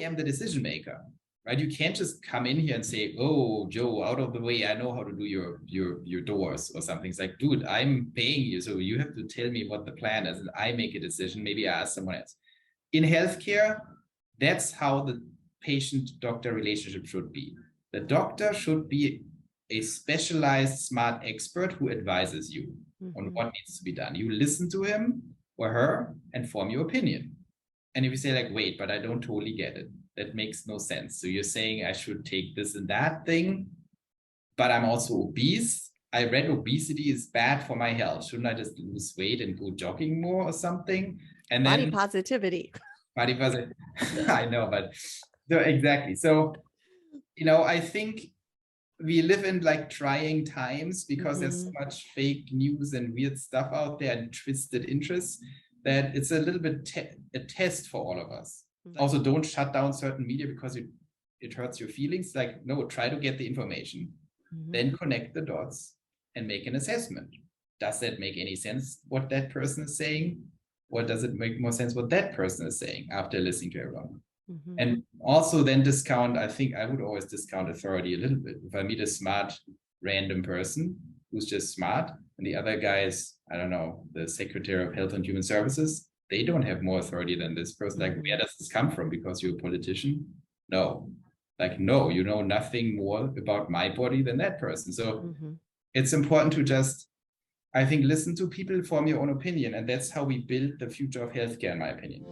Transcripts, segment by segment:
am the decision maker, right? You can't just come in here and say, oh, Joe, out of the way, I know how to do your doors or something. It's like, dude, I'm paying you, so you have to tell me what the plan is, and I make a decision. Maybe I ask someone else. In healthcare, that's how the patient-doctor relationship should be. The doctor should be a specialized, smart expert who advises you on what needs to be done. You listen to him or her and form your opinion. And if you say like, wait, but I don't totally get it, that makes no sense. So you're saying I should take this and that thing, but I'm also obese. I read obesity is bad for my health. Shouldn't I just lose weight and go jogging more or something? And then body positivity. Body positivity. I know, but so exactly. So, I think we live in like trying times because there's so much fake news and weird stuff out there and twisted interests that it's a little bit a test for all of us. Also, don't shut down certain media because it hurts your feelings. Like, no, try to get the information, then connect the dots and make an assessment. Does that make any sense what that person is saying? Or does it make more sense what that person is saying after listening to everyone? And also then discount, I think I would always discount authority a little bit. If I meet a smart random person who's just smart and the other guy is, I don't know, the Secretary of Health and Human Services, they don't have more authority than this person. Like, where does this come from? Because you're a politician? No. Like, no, you know nothing more about my body than that person. So it's important to just, I think, listen to people, form your own opinion. And that's how we build the future of healthcare, in my opinion.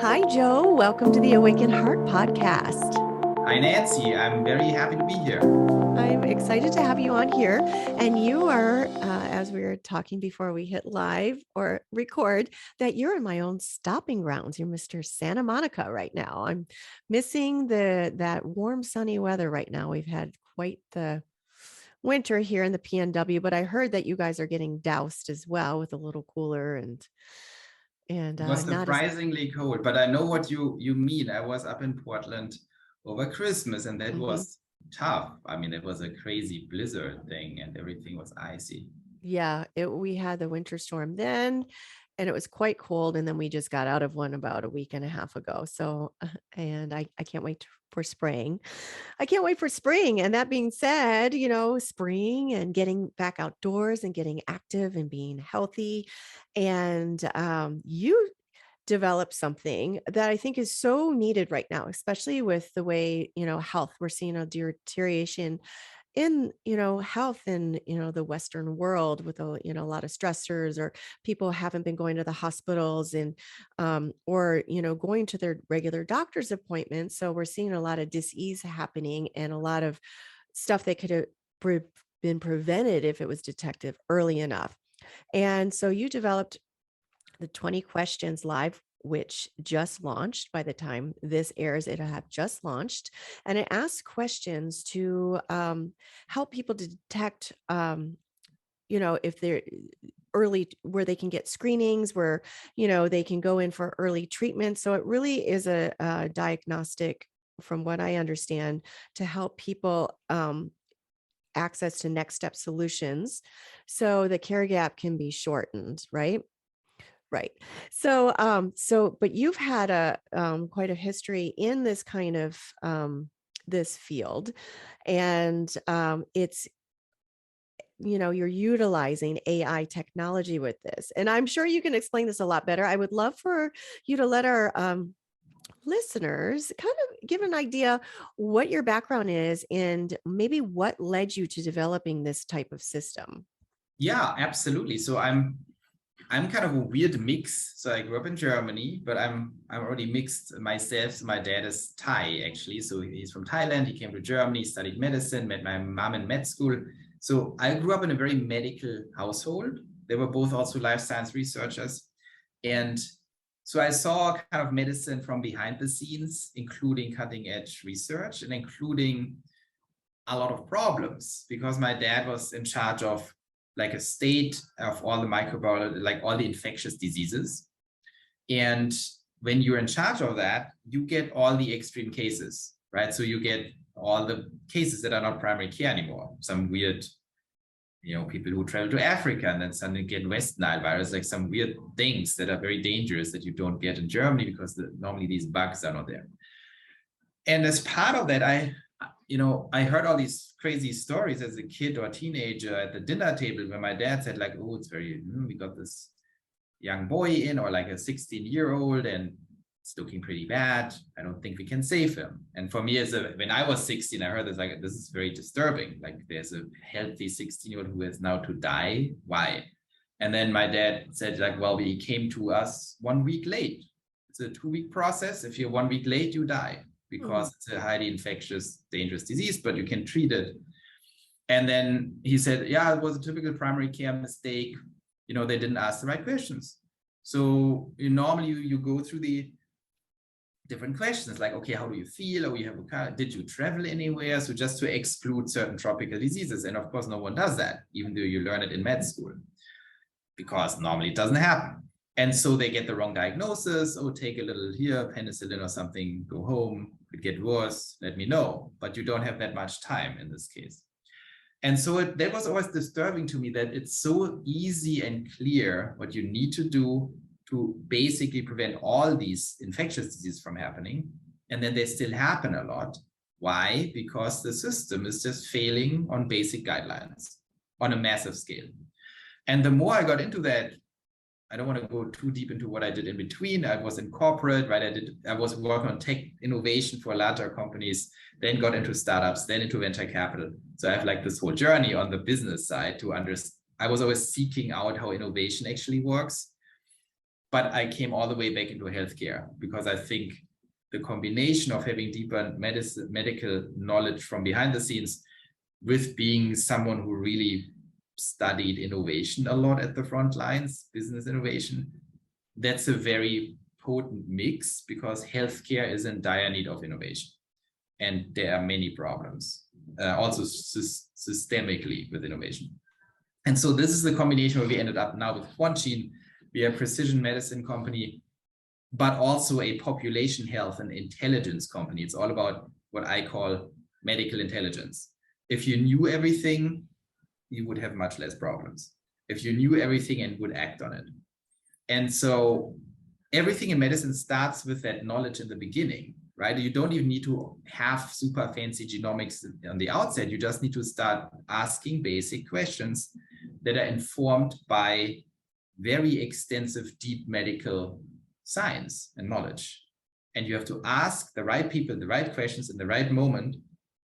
Hi, Joe. Welcome to the Awakened Heart podcast. Hi, Nancy. I'm very happy to be here. I'm excited to have you on here. And you are, as we were talking before we hit live or record, that you're in my own stopping grounds. You're Mr. Santa Monica right now. I'm missing that warm, sunny weather right now. We've had quite the winter here in the PNW, but I heard that you guys are getting doused as well with a little cooler and it was surprisingly cold, but I know what you mean. I was up in Portland over Christmas, and that was tough. I mean, it was a crazy blizzard thing, and everything was icy. Yeah, we had the winter storm then, and it was quite cold. And then we just got out of one about a week and a half ago. So, and I can't wait for spring. I can't wait for spring. And that being said, spring and getting back outdoors and getting active and being healthy. And you developed something that I think is so needed right now, especially with the way, health, we're seeing a deterioration in, health in, the Western world with a lot of stressors, or people haven't been going to the hospitals and, or, going to their regular doctor's appointments. So we're seeing a lot of dis-ease happening and a lot of stuff that could have been prevented if it was detected early enough. And so you developed the 20 questions live, which just launched. By the time this airs, it'll have just launched. And it asks questions to help people to detect, if they're early, where they can get screenings, where, they can go in for early treatment. So it really is a diagnostic, from what I understand, to help people access to next step solutions so the care gap can be shortened, right? Right. So, but you've had quite a history in this kind of, this field, and, it's, you're utilizing AI technology with this, and I'm sure you can explain this a lot better. I would love for you to let our, listeners kind of give an idea what your background is and maybe what led you to developing this type of system. Yeah, absolutely. So I'm kind of a weird mix. So I grew up in Germany, but I'm already mixed myself. So my dad is Thai, actually. So he's from Thailand. He came to Germany, studied medicine, met my mom in med school. So I grew up in a very medical household. They were both also life science researchers. And so I saw kind of medicine from behind the scenes, including cutting edge research and including a lot of problems, because my dad was in charge of like a state of all the microbiology, like all the infectious diseases. And when you're in charge of that, you get all the extreme cases, right? So you get all the cases that are not primary care anymore. Some weird, people who travel to Africa and then suddenly get West Nile virus, like some weird things that are very dangerous that you don't get in Germany because normally these bugs are not there. And as part of that, I heard all these crazy stories as a kid or teenager at the dinner table where my dad said like, oh, it's very, we got this young boy in, or like a 16-year-old, and it's looking pretty bad. I don't think we can save him. And for me, when I was 16, I heard this, like, this is very disturbing. Like, there's a healthy 16-year-old who is now to die. Why? And then my dad said, like, well, he came to us 1 week late. It's a 2-week process. If you're 1 week late, you die because it's a highly infectious, dangerous disease, but you can treat it. And then he said, yeah, it was a typical primary care mistake. They didn't ask the right questions. So normally you go through the different questions like, okay, how do you feel? Oh, you have a car. Did you travel anywhere? So just to exclude certain tropical diseases. And of course, no one does that, even though you learn it in med school, because normally it doesn't happen. And so they get the wrong diagnosis. Oh, take a little here, penicillin or something, go home, could get worse, let me know. But you don't have that much time in this case. And so that was always disturbing to me, that it's so easy and clear what you need to do to basically prevent all these infectious diseases from happening. And then they still happen a lot. Why? Because the system is just failing on basic guidelines on a massive scale. And the more I got into that, I don't want to go too deep into what I did in between. I was in corporate, right? I was working on tech innovation for larger companies, then got into startups, then into venture capital. So I have like this whole journey on the business side to understand. I was always seeking out how innovation actually works. But I came all the way back into healthcare because I think the combination of having deeper medical knowledge from behind the scenes with being someone who really studied innovation a lot at the front lines, business innovation, that's a very potent mix because healthcare is in dire need of innovation. And there are many problems, also systemically with innovation. And so this is the combination where we ended up now with QuantGene. We are a precision medicine company, but also a population health and intelligence company. It's all about what I call medical intelligence. If you knew everything, you would have much less problems. If you knew everything and would act on it. And so everything in medicine starts with that knowledge in the beginning, right? You don't even need to have super fancy genomics on the outset. You just need to start asking basic questions that are informed by very extensive, deep medical science and knowledge. And you have to ask the right people, the right questions in the right moment.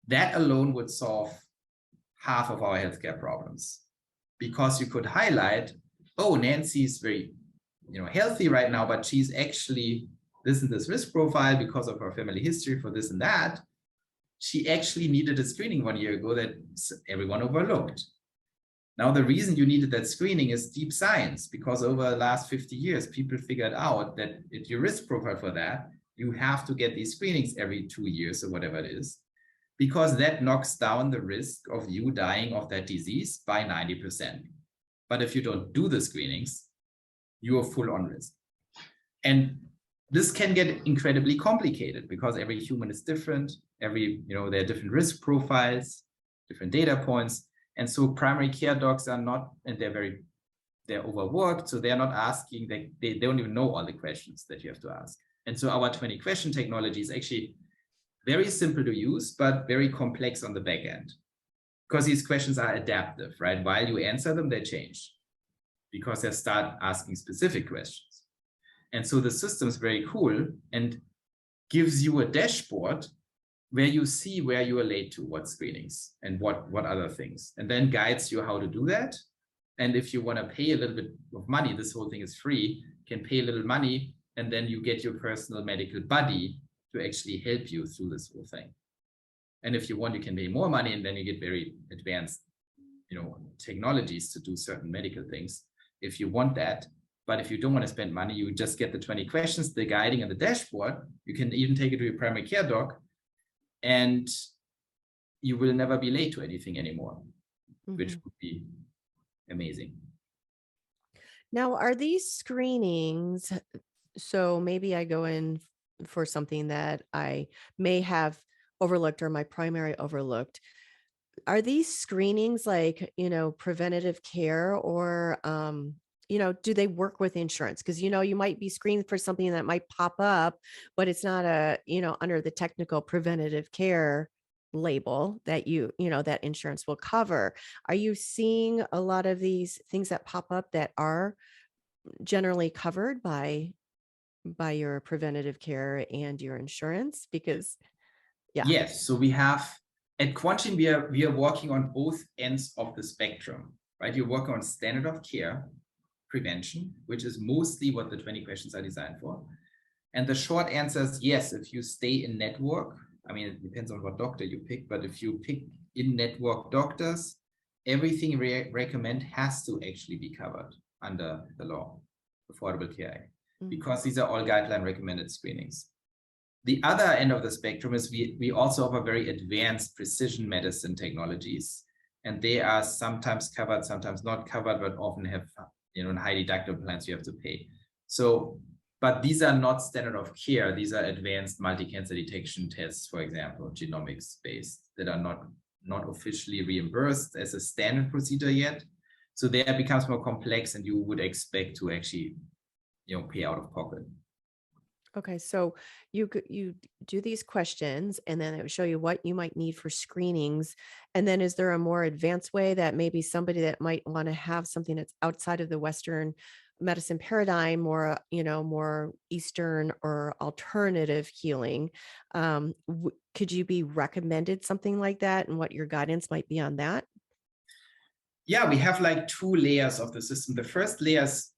That alone would solve half of our healthcare problems, because you could highlight, oh, Nancy's very, healthy right now, but she's actually this and this risk profile because of her family history for this and that. She actually needed a screening 1 year ago that everyone overlooked. Now, the reason you needed that screening is deep science, because over the last 50 years, people figured out that if your risk profile for that, you have to get these screenings every 2 years or whatever it is, because that knocks down the risk of you dying of that disease by 90%. But if you don't do the screenings, you are full on risk. And this can get incredibly complicated because every human is different. There are different risk profiles, different data points. And so primary care docs are not, and they're overworked. So they're not asking, they don't even know all the questions that you have to ask. And so our 20 question technology is actually very simple to use, but very complex on the back end, because these questions are adaptive, right? While you answer them, they change because they start asking specific questions. And so the system is very cool and gives you a dashboard where you see where you are late to, what screenings and what other things, and then guides you how to do that. And if you want to pay a little bit of money, this whole thing is free, you can pay a little money, and then you get your personal medical buddy to actually help you through this whole thing. And if you want, you can pay more money, and then you get very advanced, technologies to do certain medical things if you want that. But if you don't want to spend money, you just get the 20 questions, the guiding, and the dashboard. You can even take it to your primary care doc, and you will never be late to anything anymore, which would be amazing. Now, are these screenings So maybe I go in for something that I may have overlooked or my primary overlooked. Are these screenings like, preventative care or, do they work with insurance? Because, you might be screened for something that might pop up, but it's not under the technical preventative care label that that insurance will cover. Are you seeing a lot of these things that pop up that are generally covered by your preventative care and your insurance? Because yeah. Yes, so we have at Quantum, we are working on both ends of the spectrum, right? You're working on standard of care prevention, which is mostly what the 20 questions are designed for. And the short answer is yes, if you stay in network, I mean, it depends on what doctor you pick, but if you pick in-network doctors, everything recommend has to actually be covered under the law, Affordable Care Act, because these are all guideline recommended screenings. The other end of the spectrum is we also offer very advanced precision medicine technologies, and they are sometimes covered, sometimes not covered, but often have high deductible plans you have to pay. So, but these are not standard of care. These are advanced multi-cancer detection tests, for example, genomics based, that are not officially reimbursed as a standard procedure yet. So there it becomes more complex, and you would expect to actually pay out of pocket. Okay, so you do these questions, and then it would show you what you might need for screenings. And then is there a more advanced way that maybe somebody that might want to have something that's outside of the Western medicine paradigm, or more Eastern or alternative healing, could you be recommended something like that, and what your guidance might be on that? Yeah, we have like two layers of the system. The first layer is,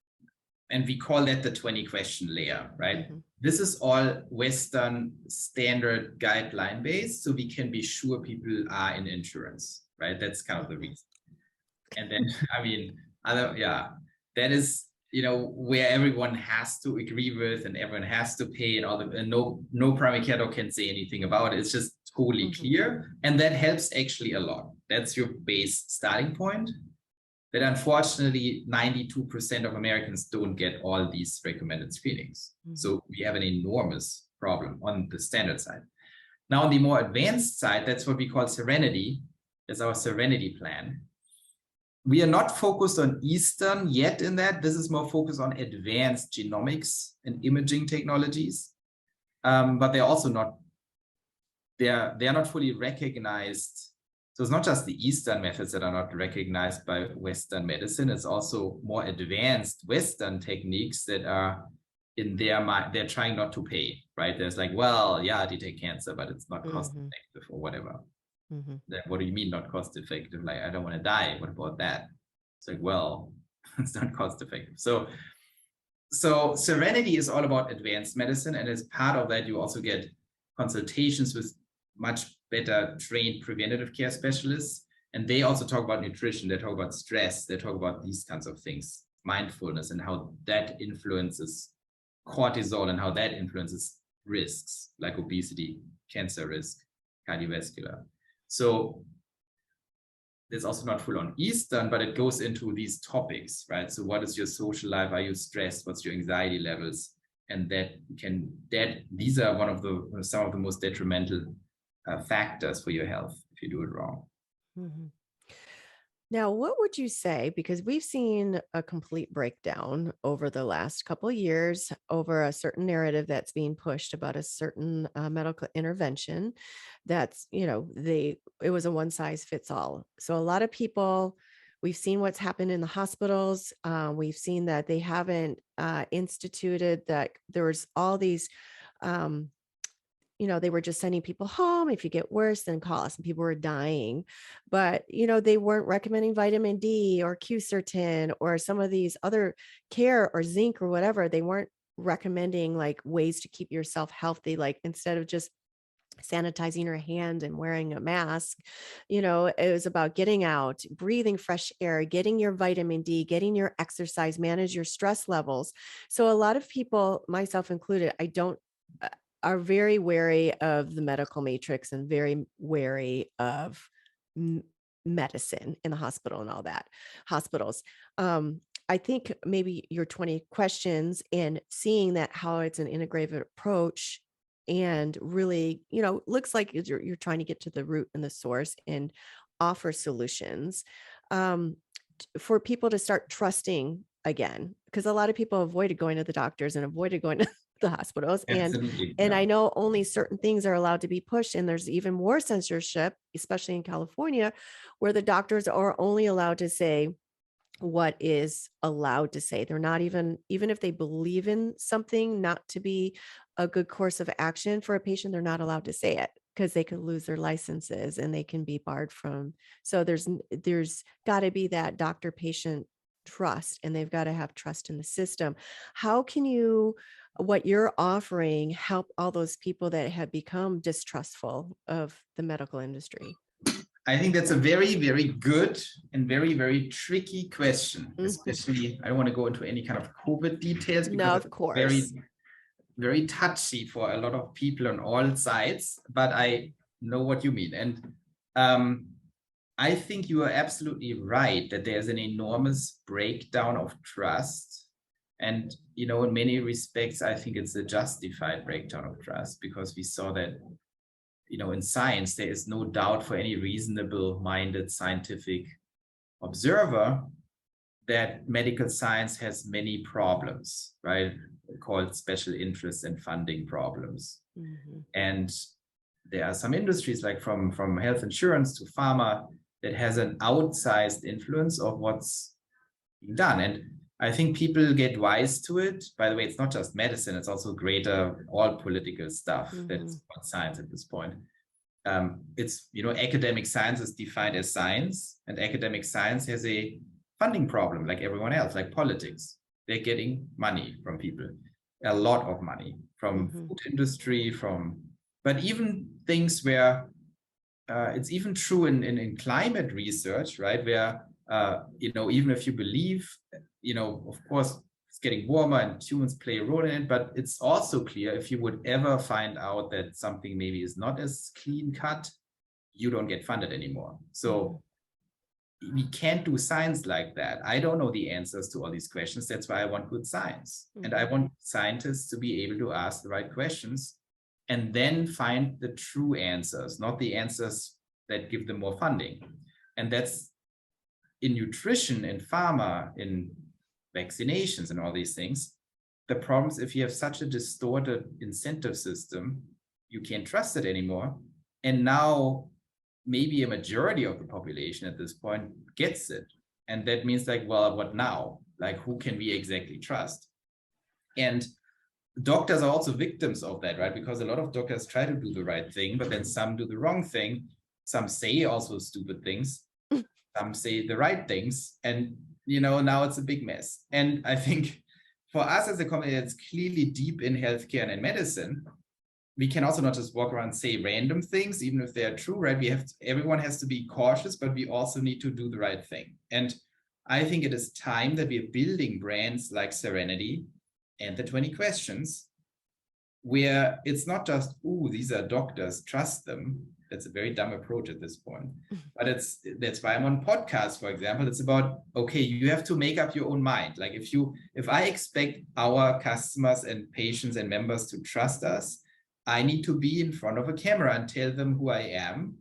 and we call that the 20 question layer, right? This is all Western standard guideline based, so we can be sure people are in insurance, right? That's kind of the reason. And then, I mean, that is, where everyone has to agree with, and everyone has to pay, and no primary care doc can say anything about it. It's just totally clear, and that helps actually a lot. That's your base starting point. But unfortunately, 92% of Americans don't get all these recommended screenings. So we have an enormous problem on the standard side. Now, on the more advanced side, that's what we call Serenity. That's our Serenity plan. We are not focused on Eastern yet in that. This is more focused on advanced genomics and imaging technologies. But they're also not, they're not fully recognized. So it's not just the Eastern methods that are not recognized by Western medicine. It's also more advanced Western techniques that are in their mind, they're trying not to pay, right? There's like, well, yeah, detect cancer, but it's not cost effective or whatever. Then what do you mean not cost effective? Like, I don't want to die. What about that? It's like, well, it's not cost effective. So Serenity is all about advanced medicine. And as part of that, you also get consultations with much better trained preventative care specialists. And they also talk about nutrition. They talk about stress. They talk about these kinds of things, mindfulness, and how that influences cortisol and how that influences risks like obesity, cancer risk, cardiovascular. So it's also not full on Eastern, but it goes into these topics, right? So what is your social life? Are you stressed? What's your anxiety levels? And these are some of the most detrimental factors for your health if you do it wrong. Now, what would you say, because we've seen a complete breakdown over the last couple of years over a certain narrative that's being pushed about a certain medical intervention that's, it was a one size fits all. So a lot of people, we've seen what's happened in the hospitals. We've seen that they haven't instituted that there was all these they were just sending people home. If you get worse, then call us. And people were dying. But, they weren't recommending vitamin D or Q-certin or some of these other care or zinc or whatever. They weren't recommending like ways to keep yourself healthy. Like instead of just sanitizing your hand and wearing a mask, it was about getting out, breathing fresh air, getting your vitamin D, getting your exercise, manage your stress levels. So a lot of people, myself included, are very wary of the medical matrix and very wary of medicine in the hospital and all that hospitals. I think maybe your 20 questions and seeing that how it's an integrated approach and really, looks like you're trying to get to the root and the source and offer solutions for people to start trusting again, because a lot of people avoided going to the doctors and avoided going to the hospitals. Absolutely. And Yeah. I know only certain things are allowed to be pushed, and there's even more censorship, especially in California, where the doctors are only allowed to say what is allowed to say. They're not even if they believe in something not to be a good course of action for a patient, they're not allowed to say it because they could lose their licenses and they can be barred from. So there's got to be that doctor patient trust, and they've got to have trust in the system. How can what you're offering help all those people that have become distrustful of the medical industry? I think that's a very, very good and very, very tricky question, Mhm. especially I don't want to go into any kind of COVID details No, because of it's very, course. very touchy for a lot of people on all sides, but I know what you mean. And I think you are absolutely right that there's an enormous breakdown of trust. And, in many respects, I think it's a justified breakdown of trust because we saw that in science, there is no doubt for any reasonable minded scientific observer that medical science has many problems, right? Called special interest and funding problems. Mhm. And there are some industries like from health insurance to pharma that has an outsized influence of what's being done. And I think people get wise to it. By the way, it's not just medicine, it's also greater, all political stuff that's not science at this point. It's, academic science is defined as science, and academic science has a funding problem like everyone else, like politics. They're getting money from people, a lot of money from food industry, but even things where it's even true in climate research, right? Where, even if you believe, of course, it's getting warmer and humans play a role in it, but it's also clear if you would ever find out that something maybe is not as clean cut, you don't get funded anymore. So we can't do science like that. I don't know the answers to all these questions. That's why I want good science. And I want scientists to be able to ask the right questions and then find the true answers, not the answers that give them more funding. And that's in nutrition, in pharma, in vaccinations and all these things. The problem is if you have such a distorted incentive system, you can't trust it anymore. And now maybe a majority of the population at this point gets it. And that means like, well, what now? Like, who can we exactly trust? And doctors are also victims of that, right? Because a lot of doctors try to do the right thing, but then some do the wrong thing. Some say also stupid things. Some say the right things. And, now it's a big mess. And I think for us as a company that's clearly deep in healthcare and in medicine, we can also not just walk around and say random things, even if they are true, right? Everyone has to be cautious, but we also need to do the right thing. And I think it is time that we are building brands like Serenity and the 20 questions, where it's not just, these are doctors, trust them. That's a very dumb approach at this point. But that's why I'm on podcasts, for example. It's about, okay, you have to make up your own mind. Like if I expect our customers and patients and members to trust us, I need to be in front of a camera and tell them who I am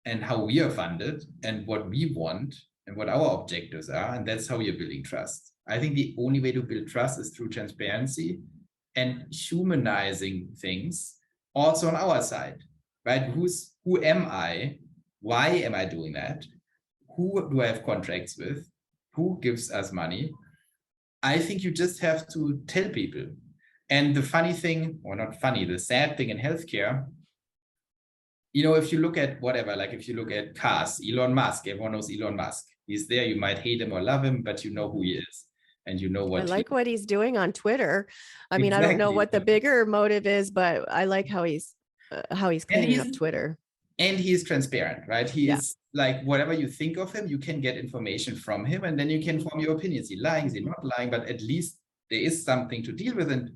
and how we are funded and what we want and what our objectives are. And that's how we are building trust. I think the only way to build trust is through transparency and humanizing things also on our side, right? Who am I? Why am I doing that? Who do I have contracts with? Who gives us money? I think you just have to tell people. And the funny thing, or not funny, the sad thing in healthcare, if you look at whatever, like if you look at cars, Elon Musk, everyone knows Elon Musk. He's there, you might hate him or love him, but you know who he is. And you know what I like what he's doing on Twitter. I mean, exactly. I don't know what the bigger motive is, but I like how he's cleaning up Twitter. And he is transparent, right? He is like, whatever you think of him, you can get information from him, and then you can form your opinion. Is he lying? Is he not lying? But at least there is something to deal with. And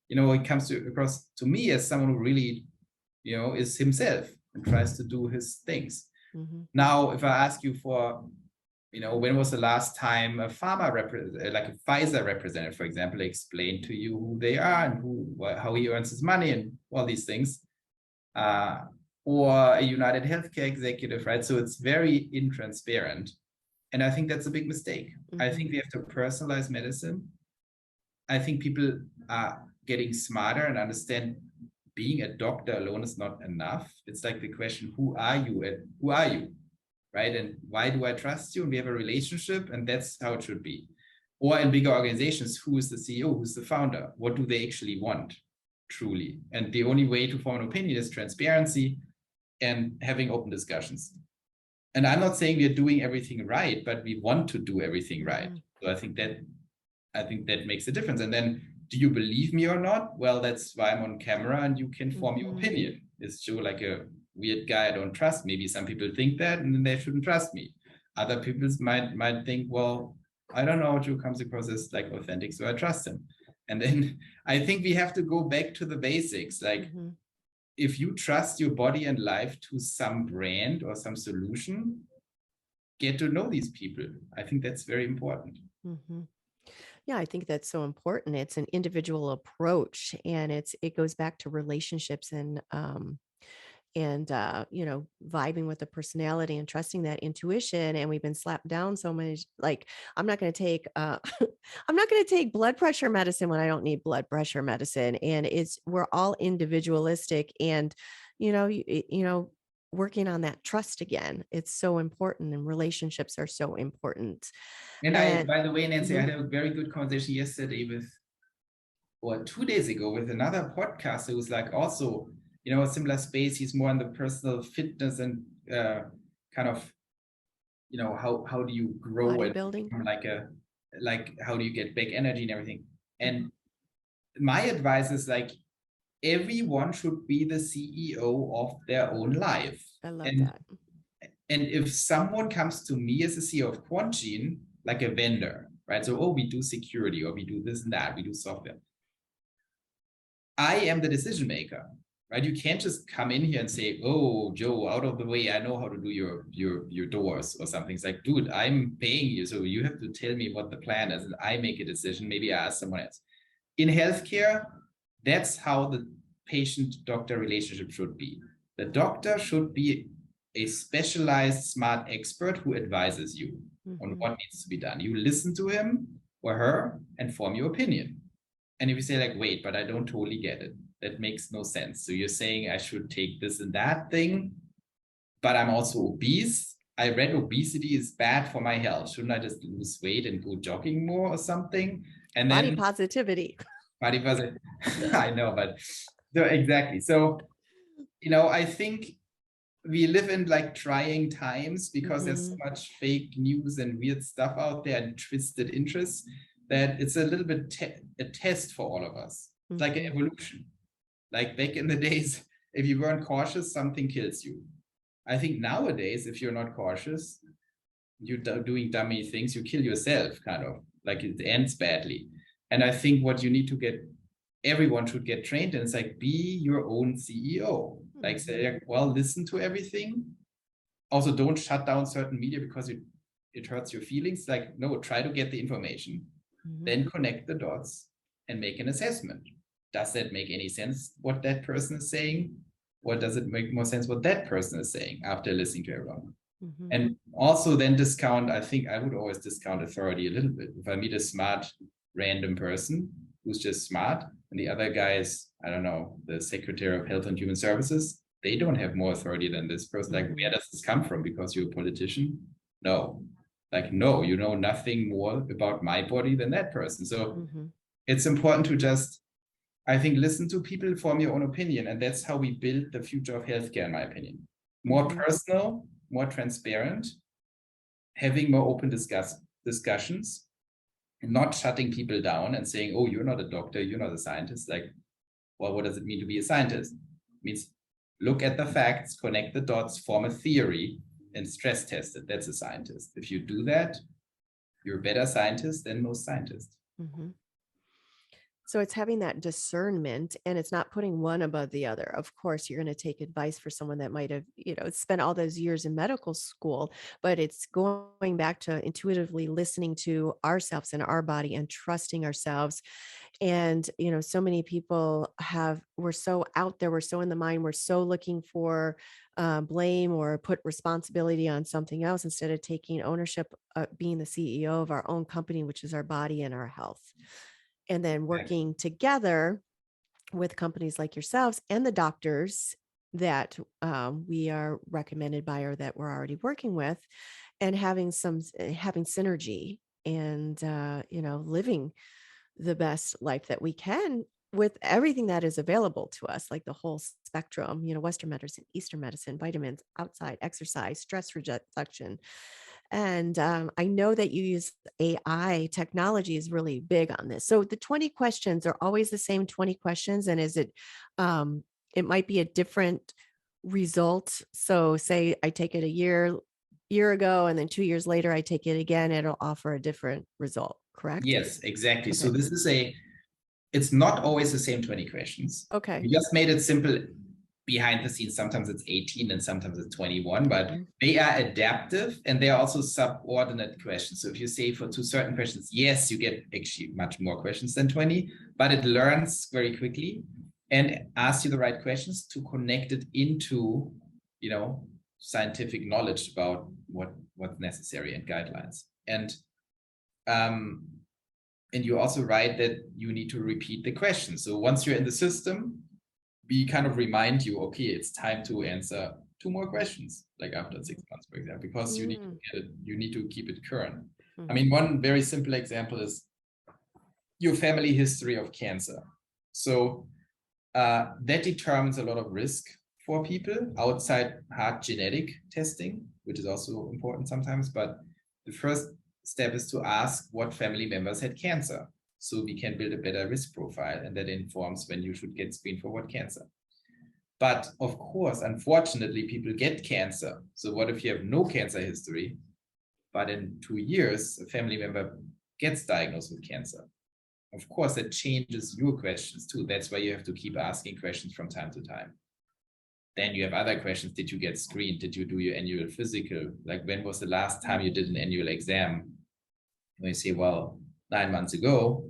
it comes across to me as someone who really, is himself and tries to do his things. Now, if I ask you for when was the last time a pharma like a Pfizer representative, for example, explained to you who they are and how he earns his money and all these things, or a United Healthcare executive, right? So it's very intransparent, and I think that's a big mistake. I think we have to personalize medicine. I think people are getting smarter and understand being a doctor alone is not enough. It's like the question, who are you and who are you? Right? And why do I trust you? And we have a relationship, and that's how it should be. Or in bigger organizations, who is the CEO? Who's the founder? What do they actually want, truly? And the only way to form an opinion is transparency and having open discussions. And I'm not saying we're doing everything right, but we want to do everything right. So I think that makes a difference. And then, do you believe me or not? Well, that's why I'm on camera, and you can form your opinion. Is Joe like a weird guy I don't trust? Maybe some people think that, and then they shouldn't trust me. Other people might think, well, I don't know, Joe comes across as like authentic, so I trust him. And then I think we have to go back to the basics. Like, if you trust your body and life to some brand or some solution, get to know these people. I think that's very important. Yeah, I think that's so important. It's an individual approach, and it goes back to relationships and vibing with the personality and trusting that intuition. And we've been slapped down so many, like, I'm not going to take I'm not going to take blood pressure medicine when I don't need blood pressure medicine. And we're all individualistic, and working on that trust again, it's so important, and relationships are so important. And by the way, Nancy, I had a very good conversation yesterday or 2 days ago with another podcast who was like also, a similar space. He's more in the personal fitness and kind of, how do you grow bodybuilding, like how do you get back energy and everything. And my advice is like, everyone should be the CEO of their own life. I love that. And if someone comes to me as a CEO of Quantgene, like a vendor, right? So, we do security, or we do this and that, we do software. I am the decision maker, right? You can't just come in here and say, oh, Joe, out of the way, I know how to do your doors or something. It's like, dude, I'm paying you, so you have to tell me what the plan is, and I make a decision. Maybe I ask someone else. In healthcare, that's how the patient-doctor relationship should be. The doctor should be a specialized, smart expert who advises you on what needs to be done. You listen to him or her and form your opinion. And if you say like, wait, but I don't totally get it, that makes no sense. So you're saying I should take this and that thing, but I'm also obese. I read obesity is bad for my health. Shouldn't I just lose weight and go jogging more or something? And then body positivity. I know, but exactly. So, I think we live in like trying times because there's so much fake news and weird stuff out there and twisted interests that it's a little bit a test for all of us. It's like an evolution. Like back in the days, if you weren't cautious, something kills you. I think nowadays, if you're not cautious, you're doing dummy things, you kill yourself, kind of, like it ends badly. And I think what you need to everyone should get trained in, it's like, be your own CEO. Like say, well, listen to everything. Also, don't shut down certain media because it hurts your feelings. Like, no, try to get the information, then connect the dots and make an assessment. Does that make any sense, what that person is saying? Or does it make more sense what that person is saying after listening to everyone? And also then discount, I think I would always discount authority a little bit. If I meet a smart random person who's just smart, and the other guy is, I don't know, the Secretary of Health and Human Services, they don't have more authority than this person. Like, where does this come from? Because you're a politician? No. Like, no, you know nothing more about my body than that person. So it's important to just, I think, listen to people, form your own opinion. And that's how we build the future of healthcare, in my opinion. More personal, more transparent, having more open discussions, not shutting people down and saying, oh, you're not a doctor, you're not a scientist. Like, well, what does it mean to be a scientist? It means look at the facts, connect the dots, form a theory, and stress test it. That's a scientist. If you do that, you're a better scientist than most scientists. So it's having that discernment, and it's not putting one above the other. Of course, you're going to take advice for someone that might have, spent all those years in medical school, but it's going back to intuitively listening to ourselves and our body and trusting ourselves. And, so many people we're so out there, we're so in the mind, we're so looking for blame or put responsibility on something else instead of taking ownership, being the CEO of our own company, which is our body and our health. And then Exactly. working together with companies like yourselves and the doctors that we are recommended by or that we're already working with, and having synergy and living the best life that we can with everything that is available to us, like the whole spectrum, Western medicine, Eastern medicine, vitamins, outside exercise, stress reduction. And I know that you use AI technology is really big on this. So the 20 questions are always the same 20 questions. And it might be a different result. So say I take it a year ago, and then 2 years later, I take it again, it'll offer a different result, correct? Yes, exactly. So Okay. this is it's not always the same 20 questions. Okay. We just made it simple behind the scenes. Sometimes it's 18 and sometimes it's 21, but they are adaptive and they are also subordinate questions. So if you say for two certain questions, yes, you get actually much more questions than 20, but it learns very quickly and asks you the right questions to connect it into, scientific knowledge about what's necessary and guidelines. And you also write that you need to repeat the question. So once you're in the system, we kind of remind you, okay, it's time to answer 2 more questions, like after 6 months, for example, because you need to get it, you need to keep it current. I mean, one very simple example is your family history of cancer. So that determines a lot of risk for people outside hard genetic testing, which is also important sometimes. But the first step is to ask what family members had cancer, so we can build a better risk profile, and that informs when you should get screened for what cancer. But of course, unfortunately, people get cancer. So what if you have no cancer history, but in 2 years, a family member gets diagnosed with cancer? Of course, that changes your questions too. That's why you have to keep asking questions from time to time. Then you have other questions. Did you get screened? Did you do your annual physical? Like, when was the last time you did an annual exam? And you say, well, 9 months ago.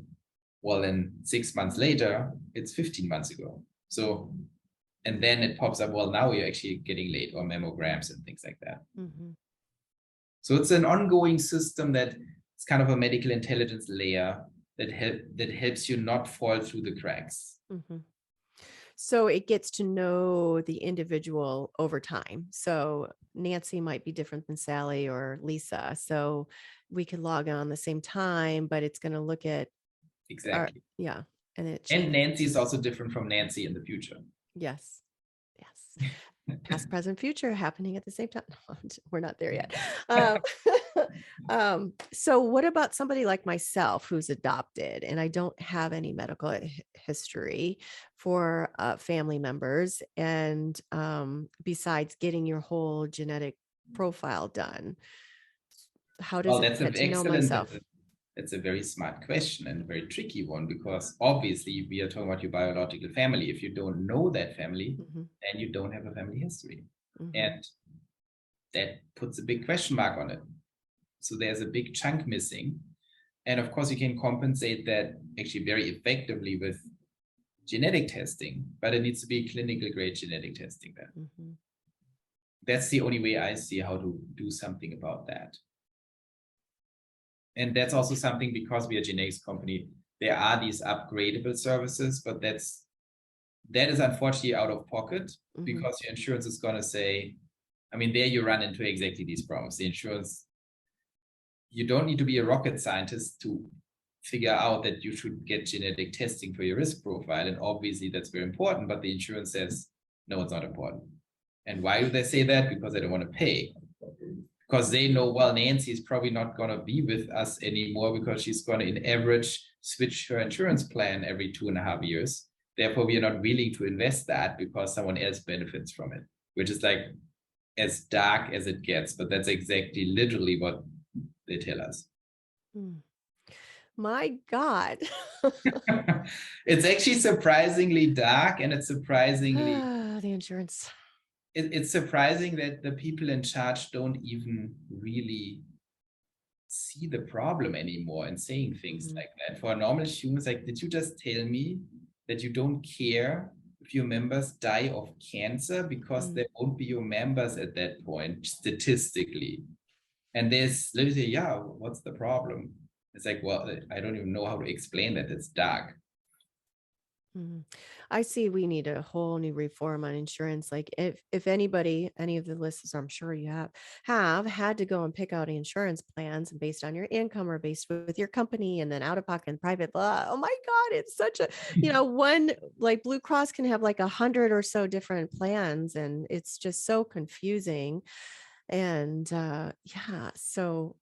Well, then 6 months later, it's 15 months ago. So, and then it pops up, well, now you're actually getting late, or mammograms and things like that. So it's an ongoing system that it's kind of a medical intelligence layer that helps you not fall through the cracks. So it gets to know the individual over time. So Nancy might be different than Sally or Lisa. So we could log on the same time, but it's going to look at Exactly. And Nancy is also different from Nancy in the future. Yes. Past, present, future happening at the same time. No, we're not there yet. So what about somebody like myself who's adopted and I don't have any medical history for family members, and besides getting your whole genetic profile done, how does it get to know myself? That's a very smart question and a very tricky one, because obviously we are talking about your biological family. If you don't know that family, then you don't have a family history. And that puts a big question mark on it. So there's a big chunk missing. And of course, you can compensate that actually very effectively with genetic testing, but it needs to be clinical grade genetic testing then. That's the only way I see how to do something about that. And that's also something, because we are a genetics company, there are these upgradable services, but that is unfortunately out of pocket, because your insurance is going to say, I mean, there you run into exactly these problems. The insurance, you don't need to be a rocket scientist to figure out that you should get genetic testing for your risk profile. And obviously that's very important, but the insurance says, no, it's not important. And why do they say that? Because they don't want to pay. Because they know, well, Nancy is probably not going to be with us anymore, because she's going to, in average, switch her insurance plan every 2.5 years. Therefore, we are not willing to invest that because someone else benefits from it, which is like as dark as it gets. But that's exactly literally what they tell us. my God. It's actually surprisingly dark, and it's surprisingly, The insurance. it's surprising that the people in charge don't even really see the problem anymore and saying things like that. For normal humans, like, did you just tell me that you don't care if your members die of cancer because they won't be your members at that point, statistically? And there's literally, yeah, what's the problem? It's like, well, I don't even know how to explain that. It's dark. I see we need a whole new reform on insurance. Like if anybody, any of the listeners, I'm sure you have had to go and pick out insurance plans based on your income or based with your company and then out of pocket and private law. Oh my God, it's such a, one like Blue Cross can have like 100 or so different plans, and it's just so confusing. And so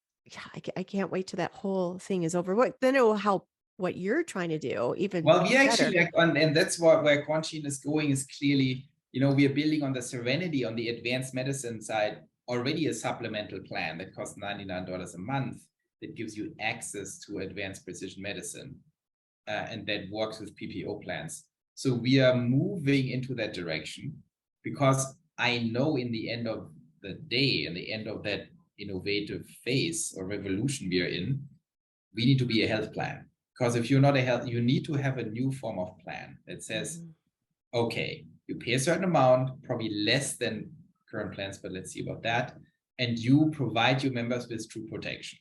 I can't wait till that whole thing is over. Then it will help what you're trying to do even well, we actually better. and that's what where Quantin is going is clearly, we are building on the Serenity, on the advanced medicine side, already a supplemental plan that costs $99 a month that gives you access to advanced precision medicine, and that works with PPO plans. So we are moving into that direction because I know in the end of the day, in the end of that innovative phase or revolution we are in, we need to be a health plan. Because if you're not a health, you need to have a new form of plan that says, okay, you pay a certain amount, probably less than current plans, but let's see about that. And you provide your members with true protection,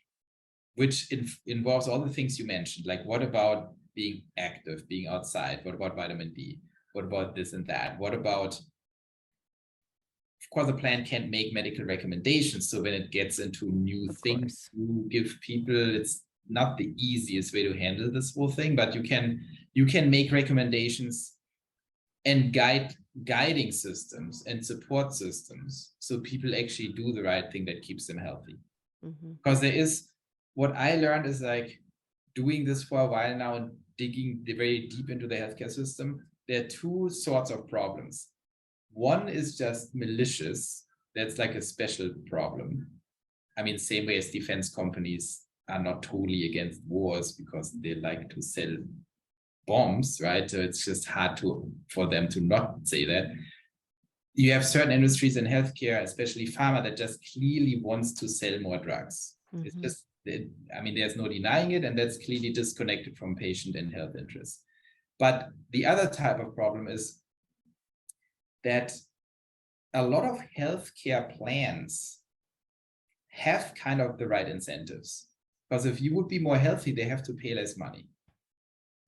which involves all the things you mentioned. Like, what about being active, being outside? What about vitamin D? What about this and that? What about, of course, the plan can't make medical recommendations. So when it gets into new things to give people, it's not the easiest way to handle this whole thing, but you can make recommendations and guiding systems and support systems so people actually do the right thing that keeps them healthy. Because there is, what I learned is, like, doing this for a while now and digging very deep into the healthcare system, there are two sorts of problems. One is just malicious. That's like a special problem. I mean, same way as defense companies are not totally against wars because they like to sell bombs, right? So it's just hard for them to not say that. You have certain industries in healthcare, especially pharma, that just clearly wants to sell more drugs. It's just, I mean, there's no denying it, and that's clearly disconnected from patient and health interests. But the other type of problem is that a lot of healthcare plans have kind of the right incentives. Because if you would be more healthy, they have to pay less money.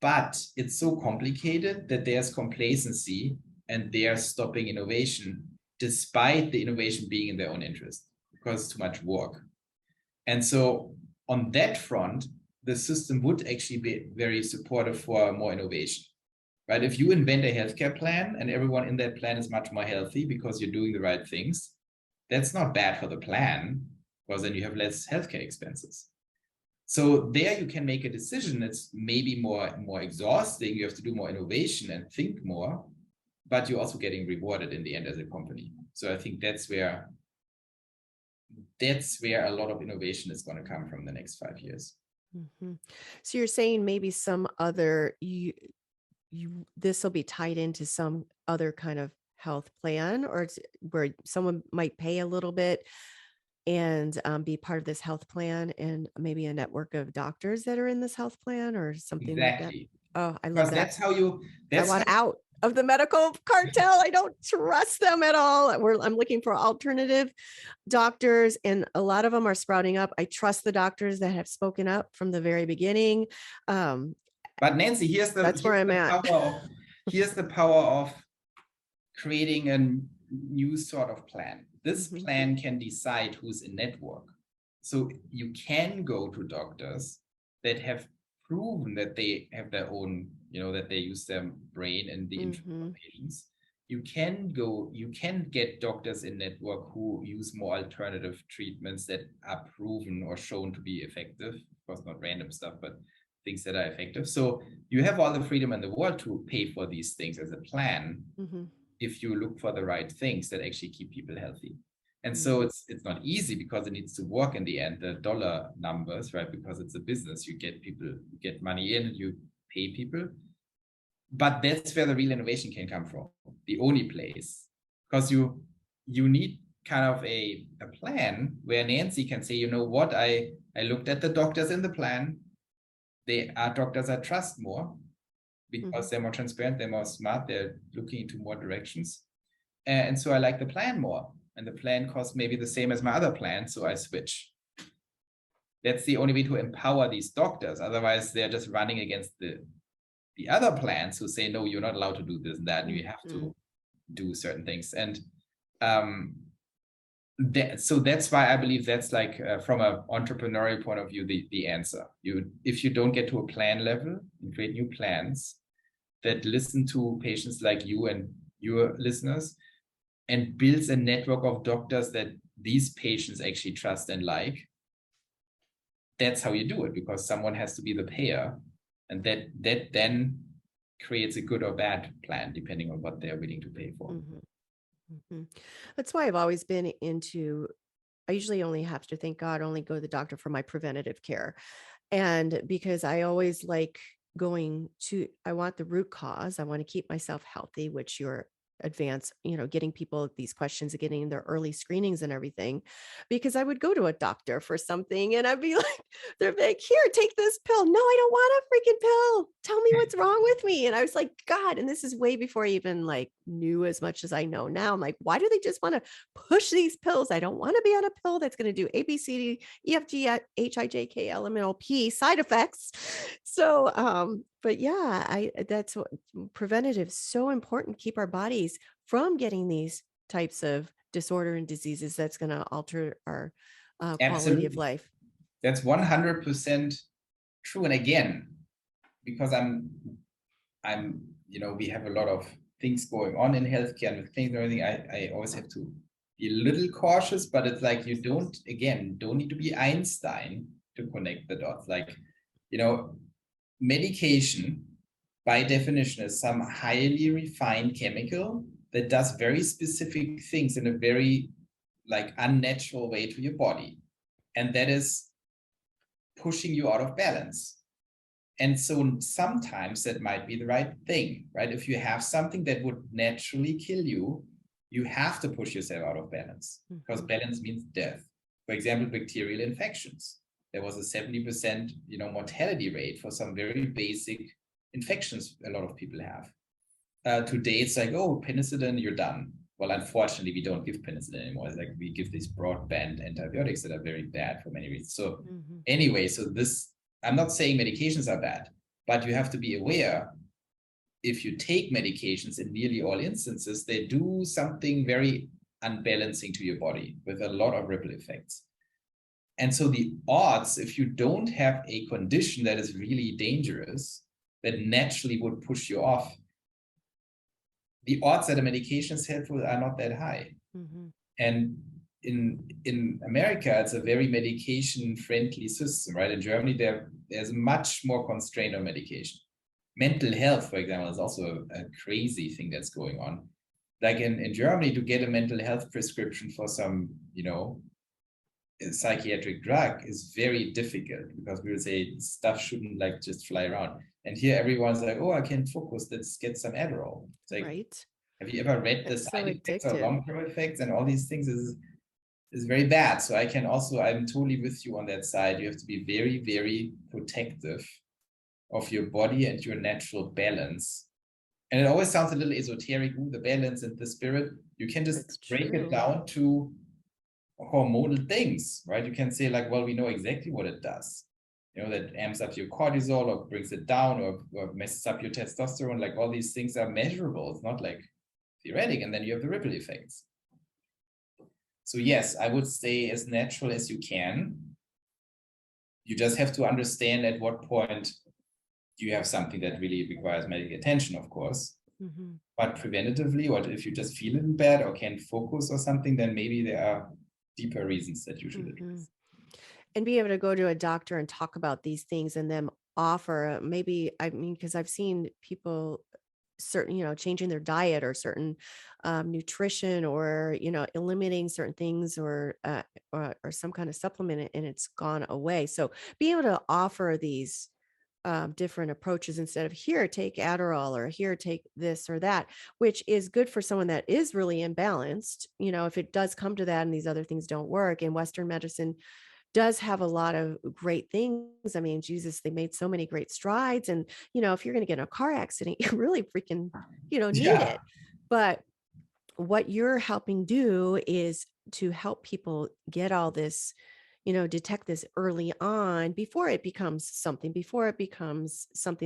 But it's so complicated that there's complacency and they're stopping innovation, despite the innovation being in their own interest, because it's too much work. And so on that front, the system would actually be very supportive for more innovation. Right? If you invent a healthcare plan and everyone in that plan is much more healthy because you're doing the right things, that's not bad for the plan, because then you have less healthcare expenses. So there you can make a decision. It's maybe more exhausting. You have to do more innovation and think more, but you're also getting rewarded in the end as a company. So I think that's where a lot of innovation is going to come from the next 5 years. So you're saying maybe some other this will be tied into some other kind of health plan, or it's where someone might pay a little bit and be part of this health plan, and maybe a network of doctors that are in this health plan or something like that. Oh, I love that. That's how you, I want out of the medical cartel. I don't trust them at all. I'm looking for alternative doctors, and a lot of them are sprouting up. I trust the doctors that have spoken up from the very beginning. But Nancy, here's the power of creating a new sort of plan. This plan can decide who's in network. So you can go to doctors that have proven that they have their own, that they use their brain and the interest of patients. You can get doctors in network who use more alternative treatments that are proven or shown to be effective. Of course, not random stuff, but things that are effective. So you have all the freedom in the world to pay for these things as a plan if you look for the right things that actually keep people healthy. And so it's not easy because it needs to work in the end, the dollar numbers, right? Because it's a business. You get people, you get money in, you pay people. But that's where the real innovation can come from, the only place. Because you need kind of a plan where Nancy can say, you know what, I looked at the doctors in the plan. They are doctors I trust more because they're more transparent, they're more smart, they're looking into more directions. And so I like the plan more. And the plan costs maybe the same as my other plan, so I switch. That's the only way to empower these doctors. Otherwise, they're just running against the other plans who say, no, you're not allowed to do this and that, and you have to do certain things. And so that's why I believe that's like from an entrepreneurial point of view, the answer. If you don't get to a plan level and create new plans that listen to patients like you and your listeners and builds a network of doctors that these patients actually trust and like, that's how you do it, because someone has to be the payer, and that then creates a good or bad plan depending on what they're willing to pay for. That's why I've always been into, I usually only have to, thank God, only go to the doctor for my preventative care. And because I always like I want the root cause. I want to keep myself healthy, which your advance, getting people these questions and getting their early screenings and everything, because I would go to a doctor for something and I'd be like, they're like, here, take this pill. No, I don't want a freaking pill. Tell me what's wrong with me. And I was like, God, and this is way before I even like knew as much as I know now. I'm like, why do they just want to push these pills? I don't want to be on a pill that's going to do A, B, C, D, E, F, G, H, I, J, K, L, M, N, O, P side effects. So, but yeah, that's what preventative is so important. Keep our bodies from getting these types of disorder and diseases that's going to alter our quality of life. That's 100% true. And again, because we have a lot of things going on in healthcare and with things and everything, I always have to be a little cautious, but it's like you don't need to be Einstein to connect the dots. Like, medication by definition is some highly refined chemical that does very specific things in a very like unnatural way to your body. And that is pushing you out of balance. And so sometimes that might be the right thing, right? If you have something that would naturally kill you, you have to push yourself out of balance, because balance means death. For example, bacterial infections. There was a 70% mortality rate for some very basic infections a lot of people have. Today it's like, oh, penicillin, you're done. Well, unfortunately, we don't give penicillin anymore. It's like we give these broadband antibiotics that are very bad for many reasons. So anyway, I'm not saying medications are bad, but you have to be aware, if you take medications in nearly all instances, they do something very unbalancing to your body with a lot of ripple effects. And so the odds, if you don't have a condition that is really dangerous, that naturally would push you off, the odds that a medication is helpful are not that high. And in America, it's a very medication-friendly system, right? In Germany, there's much more constraint on medication. Mental health, for example, is also a crazy thing that's going on. Like in Germany, to get a mental health prescription for some, psychiatric drug is very difficult, because we would say stuff shouldn't like just fly around. And here everyone's like, oh, I can focus, let's get some Adderall. It's like, right. Have you ever read the side effects or long-term effects and all these things? Is very bad. So I'm totally with you on that side. You have to be very, very protective of your body and your natural balance. And it always sounds a little esoteric, the balance and the spirit. You can just break it down to hormonal things, right? You can say like, well, we know exactly what it does. That amps up your cortisol or brings it down or messes up your testosterone. Like all these things are measurable. It's not like theoretic. And then you have the ripple effects. So yes, I would stay as natural as you can. You just have to understand at what point you have something that really requires medical attention, of course. But preventatively, or if you just feel a little bad or can't focus or something, then maybe there are deeper reasons that you should address. And be able to go to a doctor and talk about these things and then offer because I've seen people certain, changing their diet or certain nutrition, or, eliminating certain things, or some kind of supplement, and it's gone away. So being able to offer these different approaches, instead of here, take Adderall, or here, take this or that, which is good for someone that is really imbalanced. If it does come to that and these other things don't work, and Western medicine does have a lot of great things. I mean, Jesus, they made so many great strides. And, if you're going to get in a car accident, you really freaking, need Yeah. it. But what you're helping do is to help people get all this, detect this early on, before it becomes something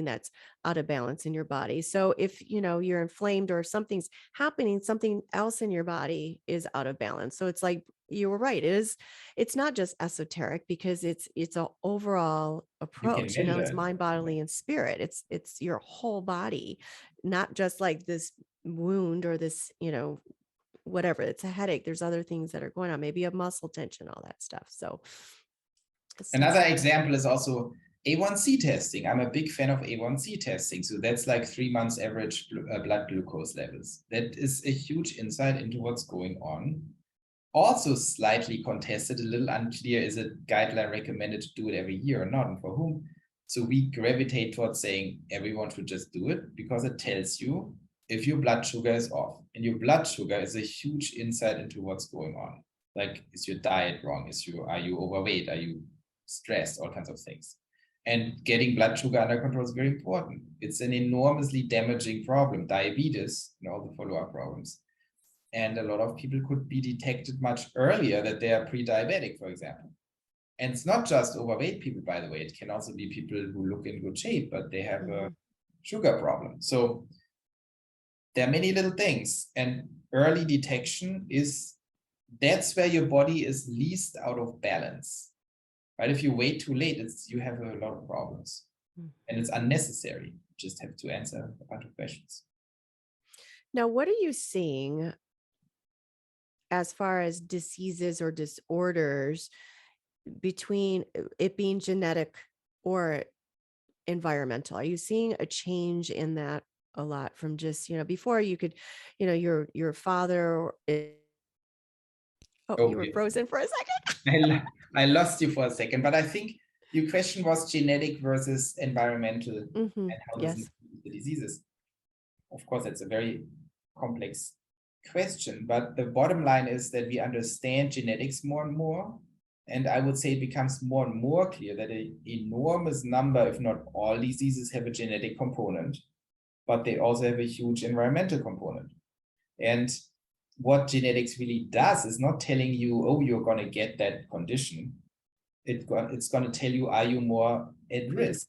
that's out of balance in your body. So if, you're inflamed or something's happening, something else in your body is out of balance. So it's like, you were right. It's not just esoteric, because it's an overall You can approach, it's measure mind, bodily, and spirit. It's your whole body, not just like this wound or this, whatever. It's a headache. There's other things that are going on, maybe a muscle tension, all that stuff. So Another example is also A1C testing. I'm a big fan of A1C testing. So that's like 3 months average blood glucose levels. That is a huge insight into what's going on. Also slightly contested, a little unclear, is it guideline recommended to do it every year or not, and for whom? So we gravitate towards saying everyone should just do it, because it tells you if your blood sugar is off. And your blood sugar is a huge insight into what's going on. Like, is your diet wrong? Are you overweight? Are you stressed? All kinds of things. And getting blood sugar under control is very important. It's an enormously damaging problem, diabetes and all the follow-up problems. And a lot of people could be detected much earlier that they are pre-diabetic, for example. And it's not just overweight people, by the way. It can also be people who look in good shape, but they have a sugar problem. So there are many little things. And early detection that's where your body is least out of balance. Right? If you wait too late, you have a lot of problems. And it's unnecessary. You just have to answer a bunch of questions. Now, what are you seeing as far as diseases or disorders, between it being genetic or environmental? Are you seeing a change in that a lot, from just, before you could, your father, you were frozen for a second. I lost you for a second, but I think your question was genetic versus environmental, and how this Yes. the diseases. Of course, it's a very complex question, but the bottom line is that we understand genetics more and more. And I would say it becomes more and more clear that an enormous number, if not all, diseases have a genetic component, but they also have a huge environmental component. And what genetics really does is not telling you, oh, you're going to get that condition. It's going to tell you, are you more at risk?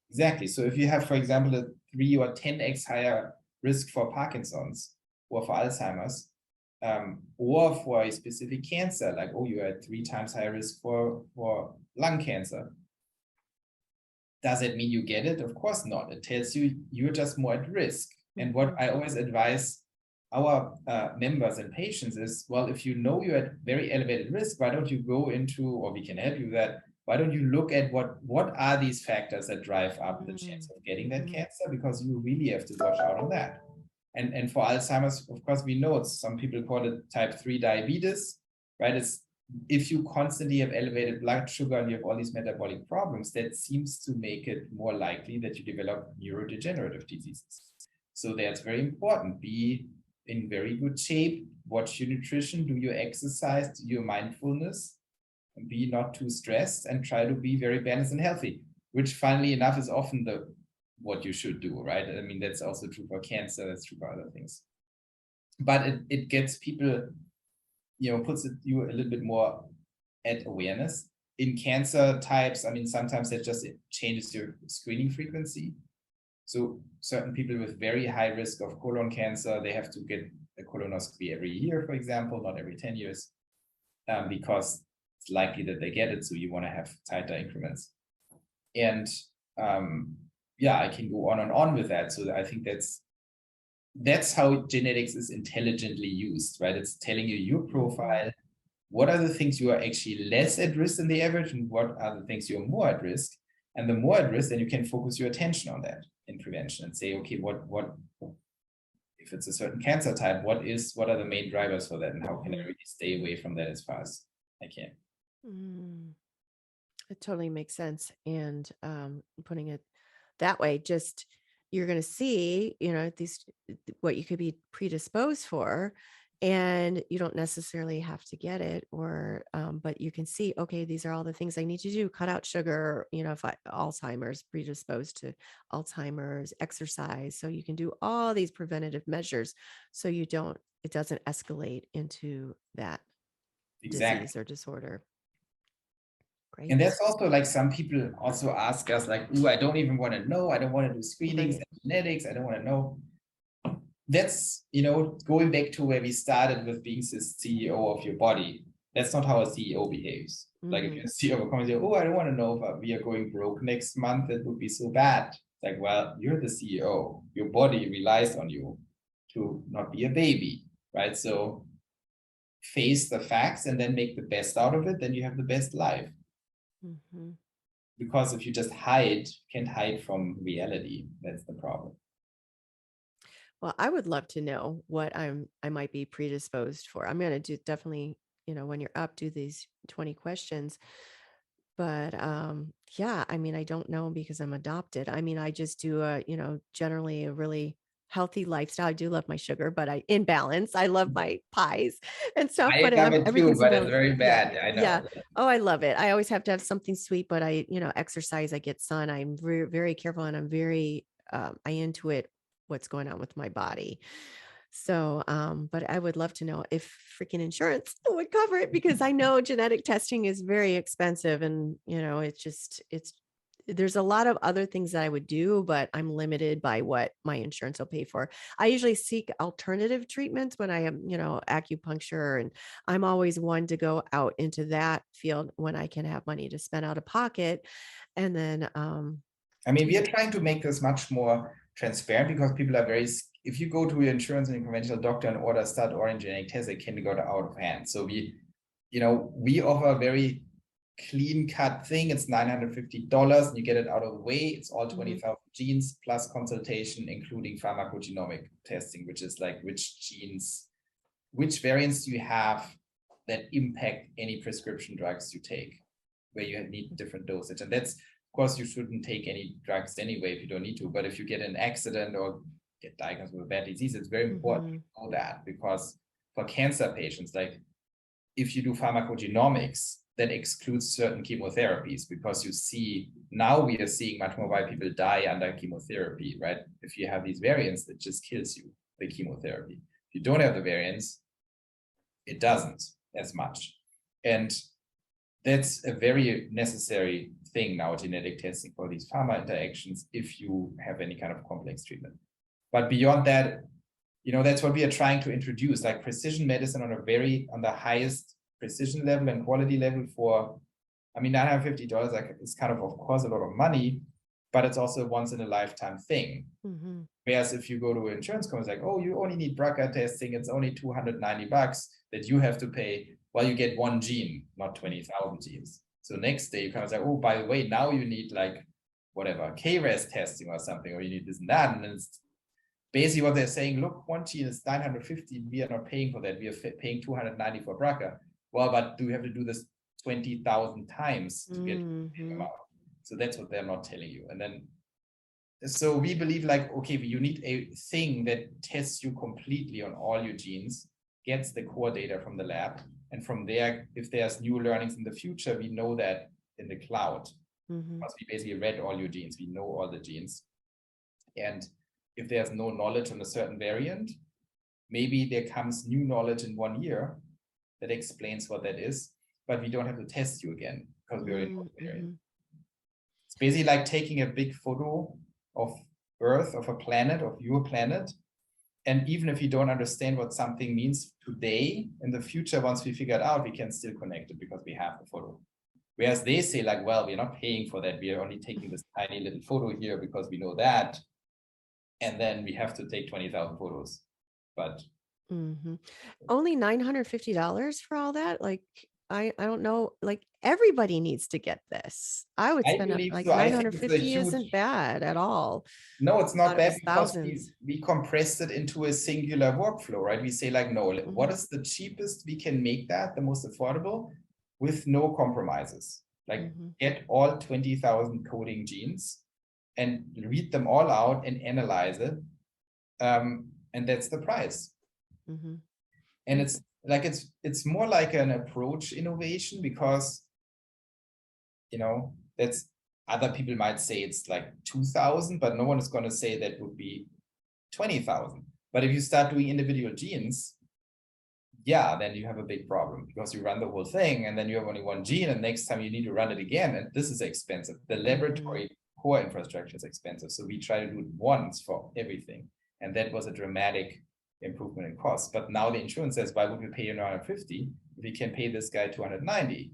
Exactly. So if you have, for example, a 3 or 10x higher risk for Parkinson's or for Alzheimer's, or for a specific cancer, like, oh, you are at 3 times higher risk for lung cancer. Does it mean you get it? Of course not. It tells you you're just more at risk. And what I always advise our members and patients is, well, if you know you're at very elevated risk, why don't you go into, or we can help you with that, why don't you look at what are these factors that drive up the chance of getting that cancer? Because you really have to watch out on that. And for Alzheimer's, of course, we know some people call it type 3 diabetes, right? It's if you constantly have elevated blood sugar and you have all these metabolic problems, that seems to make it more likely that you develop neurodegenerative diseases. So that's very important. Be in very good shape, watch your nutrition, do your exercise, do your mindfulness, and be not too stressed, and try to be very balanced and healthy, which funnily enough is often what you should do, right? I mean, that's also true for cancer, that's true for other things. But it gets people, puts you a little bit more at awareness. In cancer types, I mean, sometimes that just changes your screening frequency. So certain people with very high risk of colon cancer, they have to get a colonoscopy every year, for example, not every 10 years, because it's likely that they get it. So you want to have tighter increments. And I can go on and on with that. So I think that's how genetics is intelligently used, right? It's telling you your profile, what are the things you are actually less at risk than the average, and what are the things you're more at risk. And the more at risk, then you can focus your attention on that in prevention and say, okay, what if it's a certain cancer type, what are the main drivers for that, and how can I really stay away from that as far as I can? It totally makes sense. And putting it that way, just you're going to see, these what you could be predisposed for, and you don't necessarily have to get it, or but you can see, okay, these are all the things I need to do: cut out sugar, if Alzheimer's, predisposed to Alzheimer's, exercise. So you can do all these preventative measures so it doesn't escalate into that disease or disorder. Great. And there's also like some people also ask us like, ooh, I don't even want to know. I don't want to do screenings and genetics. I don't want to know. That's, going back to where we started with being the CEO of your body. That's not how a CEO behaves. Like if you're a CEO of a company, oh, I don't want to know if we are going broke next month. It would be so bad. Like, well, you're the CEO. Your body relies on you to not be a baby, right? So face the facts and then make the best out of it. Then you have the best life. Because if you just can't hide from reality. That's the problem. Well, I would love to know what I might be predisposed for. I'm going to do definitely, when you're up, do these 20 questions. But yeah, I mean, I don't know because I'm adopted. I mean, I just do generally a really healthy lifestyle. I do love my sugar, but in balance. I love my pies and stuff. I love it too, but it's very bad. Yeah, I know. Yeah. Oh, I love it. I always have to have something sweet, but I, exercise, I get sun. I'm very, very careful, and I'm very, I intuit what's going on with my body. So, but I would love to know if freaking insurance would cover it, because I know genetic testing is very expensive, and, there's a lot of other things that I would do, but I'm limited by what my insurance will pay for. I usually seek alternative treatments when I am, acupuncture, and I'm always one to go out into that field when I can have money to spend out of pocket. And then, I mean, we are trying to make this much more transparent, because people are if you go to your insurance and conventional doctor and order start ordering genetic tests, it can go out of hand. So we offer a very clean cut thing. It's $950 and you get it out of the way. It's all 20,000 genes plus consultation, including pharmacogenomic testing, which is like which variants do you have that impact any prescription drugs you take, where you need different dosage. And that's, of course, you shouldn't take any drugs anyway if you don't need to. But if you get an accident or get diagnosed with a bad disease, it's very important to know that, because for cancer patients, like if you do pharmacogenomics, that excludes certain chemotherapies, because we are seeing much more why people die under chemotherapy, right? If you have these variants, it just kills you, the chemotherapy. If you don't have the variants, it doesn't as much. And that's a very necessary thing now, genetic testing for these pharma interactions, if you have any kind of complex treatment. But beyond that, that's what we are trying to introduce, like precision medicine on the highest precision level and quality level for, $950 is kind of course, a lot of money, but it's also a once in a lifetime thing. Whereas if you go to an insurance company, it's like, oh, you only need BRCA testing, it's only $290 that you have to pay. Well, you get one gene, not 20,000 genes. So next day you kind of say, oh, by the way, now you need like whatever, KRAS testing or something, or you need this and that. And then it's basically what they're saying, look, one gene is 950, we are not paying for that. We are paying 290 for BRCA. Well, but do you have to do this 20,000 times to get them out? So that's what they're not telling you. And then, so we believe like, okay, you need a thing that tests you completely on all your genes, gets the core data from the lab. And from there, if there's new learnings in the future, we know that in the cloud. Because we basically read all your genes, we know all the genes. And if there's no knowledge on a certain variant, maybe there comes new knowledge in 1 year that explains what that is, but we don't have to test you again because we already know the variant. It's basically like taking a big photo of Earth, of a planet, of your planet. And even if you don't understand what something means today, in the future, once we figure it out, we can still connect it because we have the photo. Whereas they say like, well, we're not paying for that. We are only taking this tiny little photo here because we know that. And then we have to take 20,000 photos. But only $950 for all that? Like, I don't know, like everybody needs to get this. I would I spend up believe like so. I think it's a 950 isn't huge, bad at all. no, it's not Thought it bad was because thousands. we compressed it into a singular workflow, right? We say like, no, what is the cheapest we can make that, the most affordable, with no compromises? Like get all 20,000 coding genes and read them all out and analyze it. And that's the price. And it's like, it's more like an approach innovation because, you know, that's, other people might say it's like 2,000, but no one is going to say that would be 20,000. But if you start doing individual genes, yeah, then you have a big problem because you run the whole thing and then you have only one gene and next time you need to run it again. And this is expensive. The laboratory core infrastructure is expensive. So we try to do it once for everything. And that was a dramatic improvement in cost. But now the insurance says, why would we pay you 950 if we can pay this guy 290?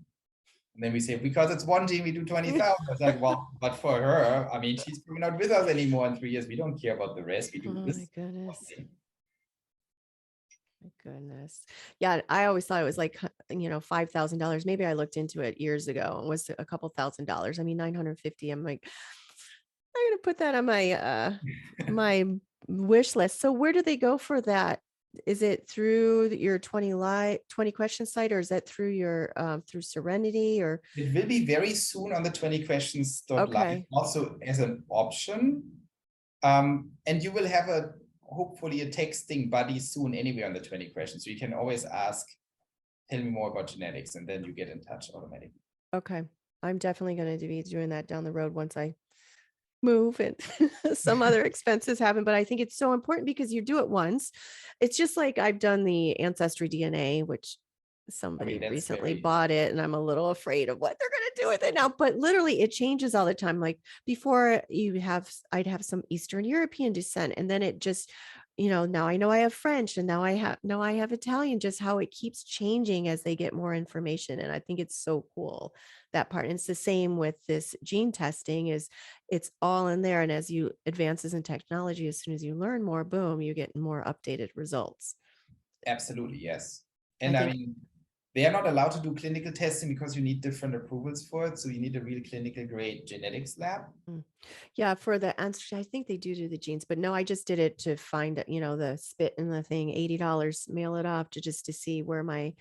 And then we say, because it's one gene, we do 20,000. It's like, well, but for her, I mean, she's probably not with us anymore in 3 years. We don't care about the rest. We do this. My goodness. My goodness. Yeah, I always thought it was like, you know, $5,000. Maybe I looked into it years ago and was a couple $1,000s. I mean, 950. I'm like, I'm gonna put that on my my wish list. So where do they go for that? Is it through your 20 question site, or is that through your through Serenity, or it will be very soon on the 20questions.live okay, also as an option. And you will have hopefully a texting buddy soon anyway on the 20 questions. So you can always ask, tell me more about genetics, and then you get in touch automatically. Okay. I'm definitely going to be doing that down the road once I move and some other expenses happen. But I think it's so important because you do it once. It's just like I've done the Ancestry DNA, which somebody recently bought it, and I'm a little afraid of what they're going to do with it now. But literally it changes all the time. Like before I'd have some Eastern European descent, and then it just, you know, now I know I have French, and now I have Italian, just how it keeps changing as they get more information. And I think it's so cool, that part. And it's the same with this gene testing, is it's all in there. And as you advances in technology, as soon as you learn more, boom, you get more updated results. Absolutely, yes. And I mean, they are not allowed to do clinical testing because you need different approvals for it. So you need a real clinical grade genetics lab. Yeah, for the answer, I think they do the genes, but no, I just did it to find, you know, the spit in the thing, $80, mail it off to see where my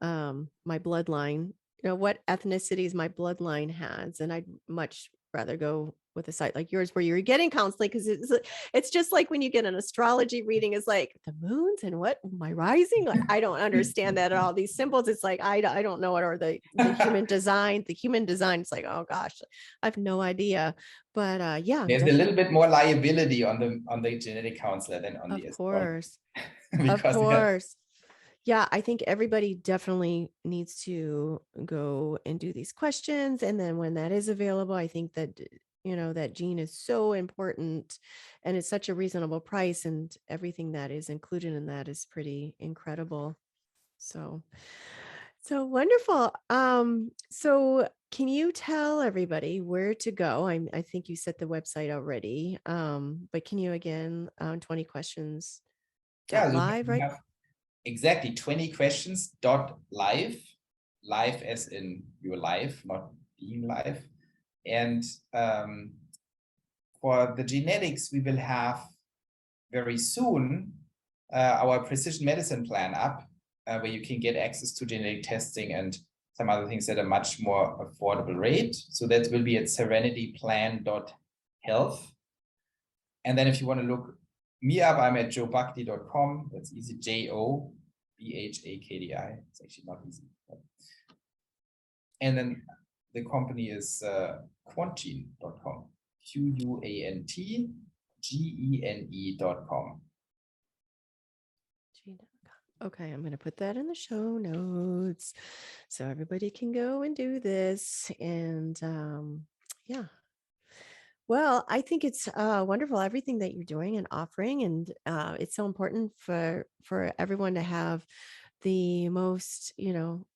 my bloodline, you know, what ethnicities my bloodline has. And I'd much rather go with a site like yours where you're getting counseling, because it's just like when you get an astrology reading, is like the moons and what my rising, like I don't understand that at all, these symbols. It's like I don't know it, or the human design, it's like, oh gosh, I have no idea. But yeah, there's a little bit more liability on the genetic counselor than on the astrologer. Of course. Yeah, I think everybody definitely needs to go and do these questions. And then when that is available, I think that, you know, that gene is so important, and it's such a reasonable price, and everything that is included in that is pretty incredible. So wonderful. So can you tell everybody where to go? I think you set the website already. But can you again, 20 questions live, right? Exactly, 20questions.live, live as in your life, not being live. And for the genetics, we will have very soon our precision medicine plan up, where you can get access to genetic testing and some other things at a much more affordable rate. So that will be at serenityplan.health. And then if you want to look me up, I'm at joebhakdi.com. That's easy, JOBHAKDI. It's actually not easy. And then the company is quantgene.com, QUANTGENE.com. Okay, I'm going to put that in the show notes so everybody can go and do this. And yeah. Well, I think it's wonderful, everything that you're doing and offering. And it's so important for everyone to have the most, you know,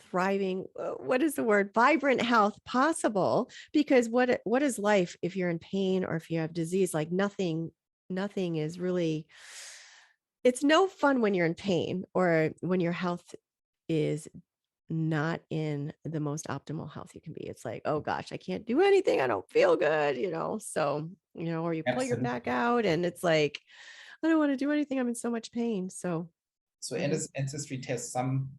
thriving, what is the word, vibrant health possible. Because what is life if you're in pain or if you have disease? Like nothing is really, it's no fun when you're in pain or when your health is not in the most optimal health you can be. It's like, oh gosh, I can't do anything. I don't feel good, So, or you pull your Absolutely. back out and it's like, I don't want to do anything. I'm in so much pain. So, So mhm, ancestry tests some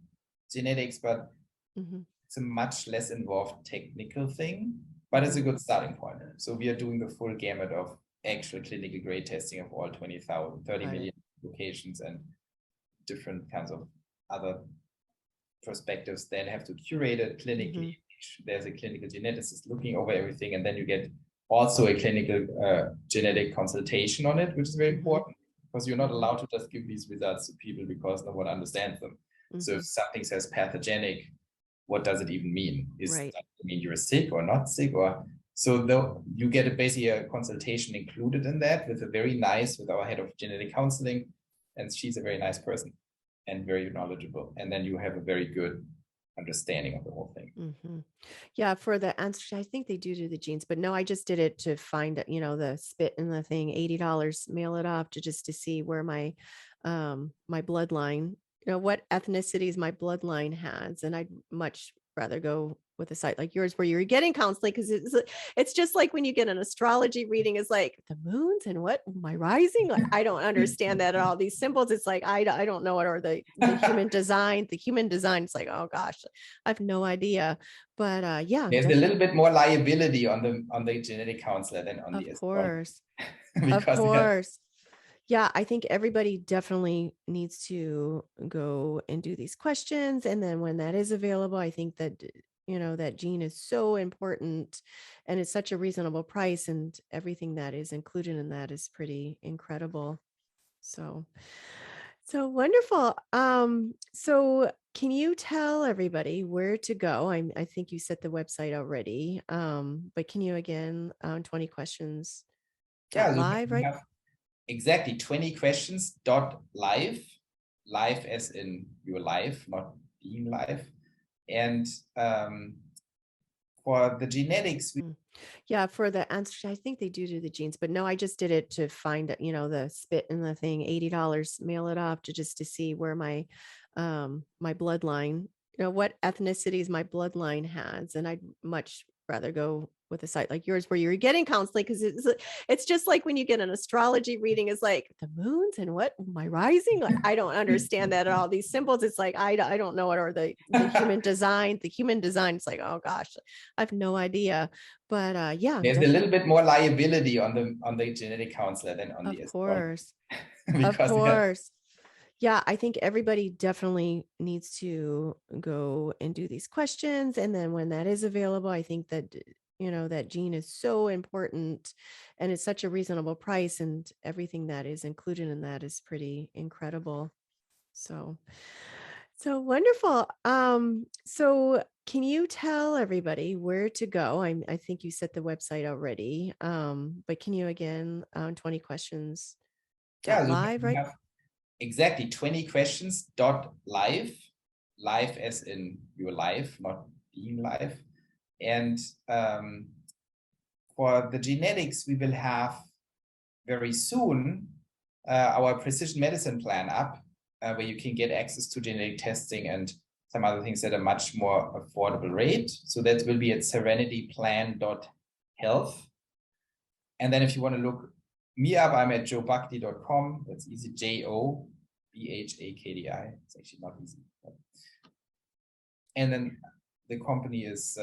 genetics, but mhm, it's a much less involved technical thing, but it's a mhm, good starting point. So we are doing the full gamut of actual clinical grade testing of all 20,000, 30 got it. million locations and different kinds of other perspectives, then have to curate it clinically. Mhm, There's a clinical geneticist looking over everything, and then you get also a clinical genetic consultation on it, which is very mhm, important because you're not mhm, allowed to just give these results to people because no one understands them. So if mhm. something says pathogenic, what does it even mean? Does Right. it mean you're sick or not sick? Or so though you get basically a consultation included in that with with our head of genetic counseling, and she's a very nice person and very knowledgeable. And then you have a very good understanding of the whole thing. Hmm. Yeah, for the answer, I think they do the genes, but no, I just did it to find it, the spit in the thing, $80, mail it off to see where my bloodline, what ethnicities my bloodline has. And I'd much rather go with a site like yours where you're getting counseling because it's just like when you get an astrology reading, is like the moons and what my rising. Like I don't understand that at all. These symbols, it's like I don't know it, or the human design, It's like, oh gosh, I have no idea. But yeah, There's a little definitely. bit more liability on the genetic counselor than on the Of astrologer course. Of because course. Yeah, I think everybody definitely needs to go and do these questions. And then when that is available, I think that, that gene is so important and it's such a reasonable price, and everything that is included in that is pretty incredible. So, so wonderful. So can you tell everybody where to go? I think you set the website already. But can you again, 20 questions yeah, so live, we right? have exactly 20 questions dot live as in your life, not being live. And for the genetics, Mm. Yeah, for the answer, I think they do the genes, but no, I just did it to find it, the spit in the thing, $80, mail it off to see where my bloodline, what ethnicities my bloodline has. And I'd much rather go with a site like yours where you're getting counseling because it's just like when you get an astrology reading, is like the moons and what my rising. Like I don't understand that at all. These symbols, it's like I don't know it, or the human design, It's like, oh gosh, I have no idea. But yeah, there's a definitely. little bit more liability on the genetic counselor than on the Of astrologer course. Of because course. Yeah, I think everybody definitely needs to go and do these questions. And then when that is available, I think that, that gene is so important and it's such a reasonable price, and everything that is included in that is pretty incredible. So, so wonderful. So can you tell everybody where to go? I think you set the website already. But can you again, 20 questions yeah, so live, we right? have exactly 20 questions dot live as in your life, not being live. And for the genetics, we will have very soon our precision medicine plan up, where you can get access to genetic testing and some other things at a much more affordable rate. So that will be at serenityplan.health. And then if you want to look me up, I'm at joebhakdi.com. That's easy, JOBHAKDI. It's actually not easy. And then the company is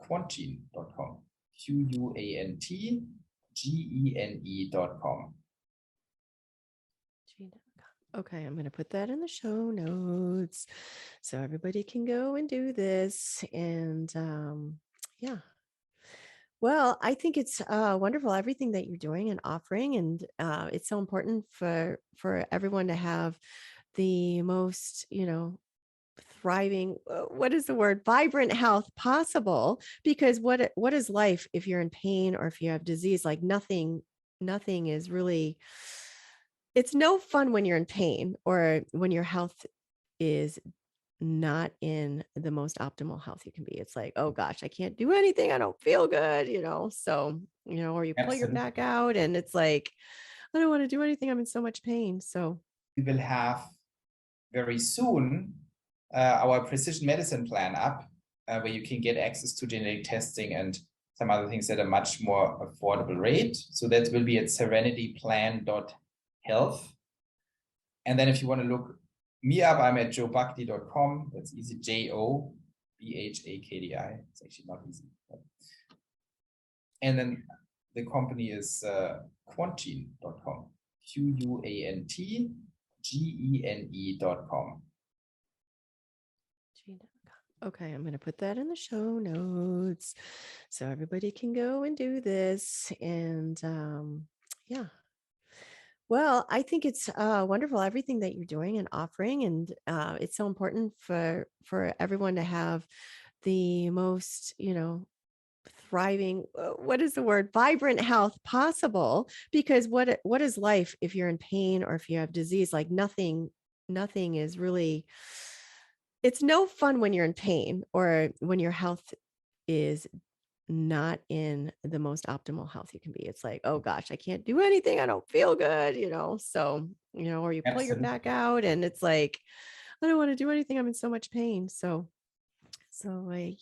quantgene.com, QUANTGENE.com. Okay, I'm going to put that in the show notes so everybody can go and do this. And yeah, well, I think it's wonderful everything that you're doing and offering, and it's so important for everyone to have the most, thriving. What is the word? Vibrant health possible. Because what is life if you're in pain or if you have disease? Like nothing is really. It's no fun when you're in pain or when your health is not in the most optimal health you can be. It's like, oh gosh, I can't do anything. I don't feel good, So, or you pull your Absolutely. back out and it's like, I don't want to do anything. I'm in so much pain. So, We will have very soon our precision medicine plan up, where you can get access to genetic testing and some other things at a much more affordable rate. So that will be at serenityplan.health. And then if you want to look me up, I'm at joebhakdi.com. That's easy, JOBHAKDI. It's actually not easy. And then the company is quantgene.com, QUANTGENE.com. Okay, I'm going to put that in the show notes so everybody can go and do this. And yeah. Well, I think it's wonderful, everything that you're doing and offering. And it's so important for everyone to have the most, thriving, what is the word, vibrant health possible, because what is life if you're in pain or if you have disease? Like nothing is really, it's no fun when you're in pain or when your health is not in the most optimal health you can be. It's like, oh gosh, I can't do anything, I don't feel good, so or you pull your back out and it's like, I don't want to do anything, I'm in so much pain. So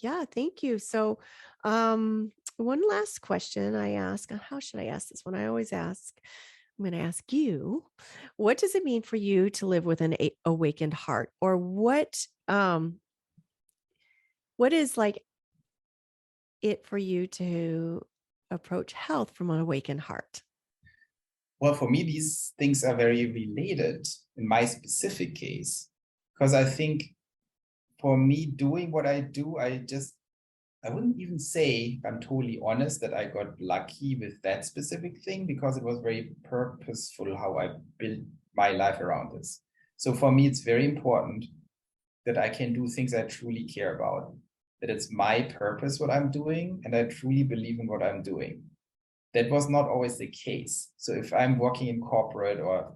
yeah, thank you. So one last question I ask, how should I ask this one? I always ask, I'm going to ask you, what does it mean for you to live with an awakened heart? Or what is like it for you to approach health from an awakened heart? Well, for me, these things are very related in my specific case, because I think for me doing what I do, I wouldn't even say, if I'm totally honest, that I got lucky with that specific thing, because it was very purposeful how I built my life around this. So for me, it's very important that I can do things I truly care about, that it's my purpose what I'm doing, and I truly believe in what I'm doing. That was not always the case. So if I'm working in corporate or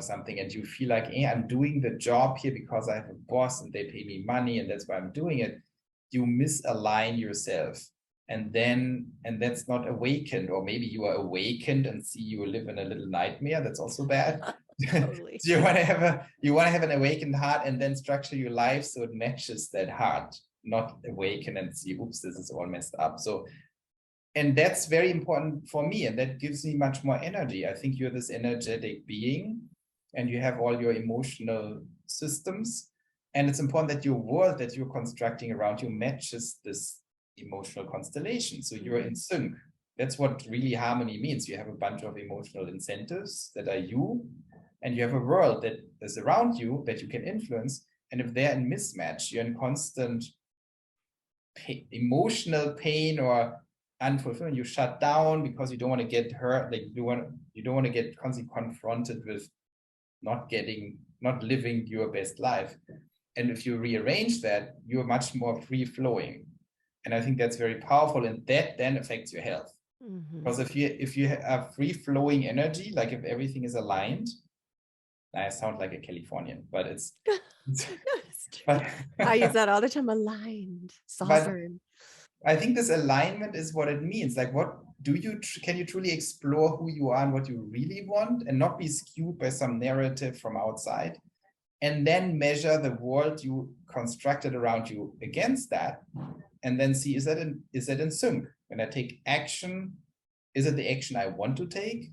something, and you feel like, hey, I'm doing the job here because I have a boss and they pay me money and that's why I'm doing it, you misalign yourself. And that's not awakened, or maybe you are awakened and see you live in a little nightmare. That's also bad. Totally. So you want to have an awakened heart and then structure your life so it matches that heart, not awaken and see, oops, this is all messed up. So, and that's very important for me, and that gives me much more energy. I think you're this energetic being and you have all your emotional systems, and it's important that your world that you're constructing around you matches this emotional constellation, so you're in sync. That's what really harmony means. You have a bunch of emotional incentives that are you, and you have a world that is around you that you can influence, and if they're in mismatch, you're in constant emotional pain or unfulfillment. You shut down because you don't want to get hurt. Like you don't want to get constantly confronted with not living your best life. And if you rearrange that, you're much more free flowing. And I think that's very powerful, and that then affects your health. Because if you have free flowing energy, like if everything is aligned, I sound like a Californian, but it's but I use that all the time. Aligned, sovereign. I think this alignment is what it means. Like, what do can you truly explore who you are and what you really want, and not be skewed by some narrative from outside, and then measure the world you constructed around you against that, and then see, is that in sync? When I take action, is it the action I want to take?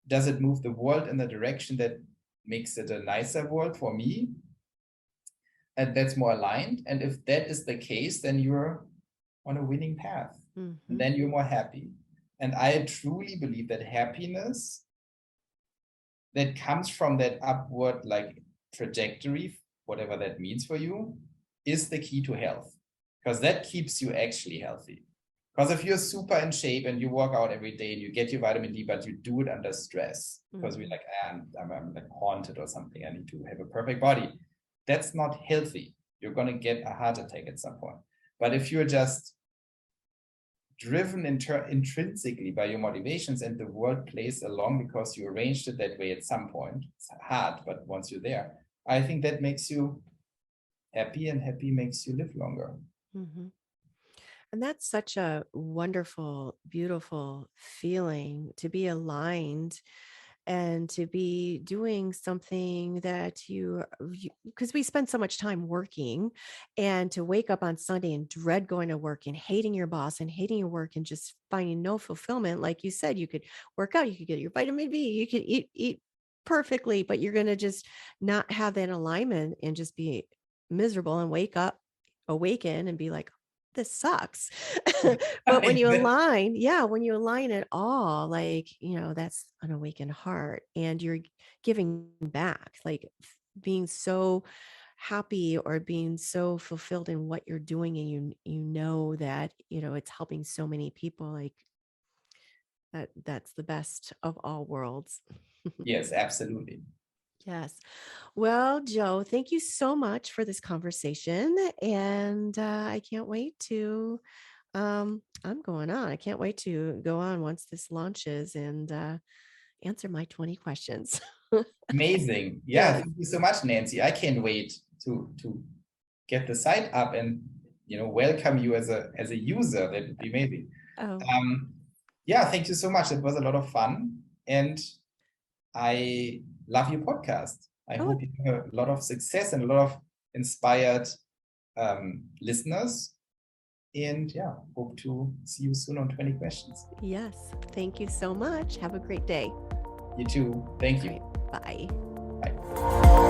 Does it move the world in the direction that makes it a nicer world for me? And that's more aligned. And if that is the case, then you're on a winning path. And then you're more happy. And I truly believe that happiness that comes from that upward trajectory, whatever that means for you, is the key to health, because that keeps you actually healthy. Because if you're super in shape and you work out every day and you get your vitamin D, but you do it under stress, because we're like, I'm like haunted or something, I need to have a perfect body, that's not healthy. You're going to get a heart attack at some point. But if you're just driven intrinsically by your motivations, and the world plays along because you arranged it that way at some point, it's hard, but once you're there, I think that makes you happy, and happy makes you live longer. And that's such a wonderful, beautiful feeling, to be aligned and to be doing something that because we spend so much time working, and to wake up on Sunday and dread going to work and hating your boss and hating your work and just finding no fulfillment. Like you said, you could work out, you could get your vitamin B, you could eat perfectly, but you're going to just not have that alignment and just be miserable and awaken and be like, this sucks. But when you align, when you align it all, like, that's an awakened heart, and you're giving back, like being so happy or being so fulfilled in what you're doing, and you know that it's helping so many people, like that's the best of all worlds. Yes, absolutely. Yes. Well, Joe, thank you so much for this conversation. And I can't wait to, I'm going on. I can't wait to go on once this launches and answer my 20 questions. Amazing. Yeah, Yes. thank you so much, Nancy. I can't wait to get the site up and welcome you as a user. That would be amazing. Oh, Yeah, thank you so much. It was a lot of fun, and I love your podcast. I hope you have a lot of success and a lot of inspired listeners. And yeah, hope to see you soon on 20 questions. yes. Thank you so much. Have a great day. You too. Thank you. Bye. Bye.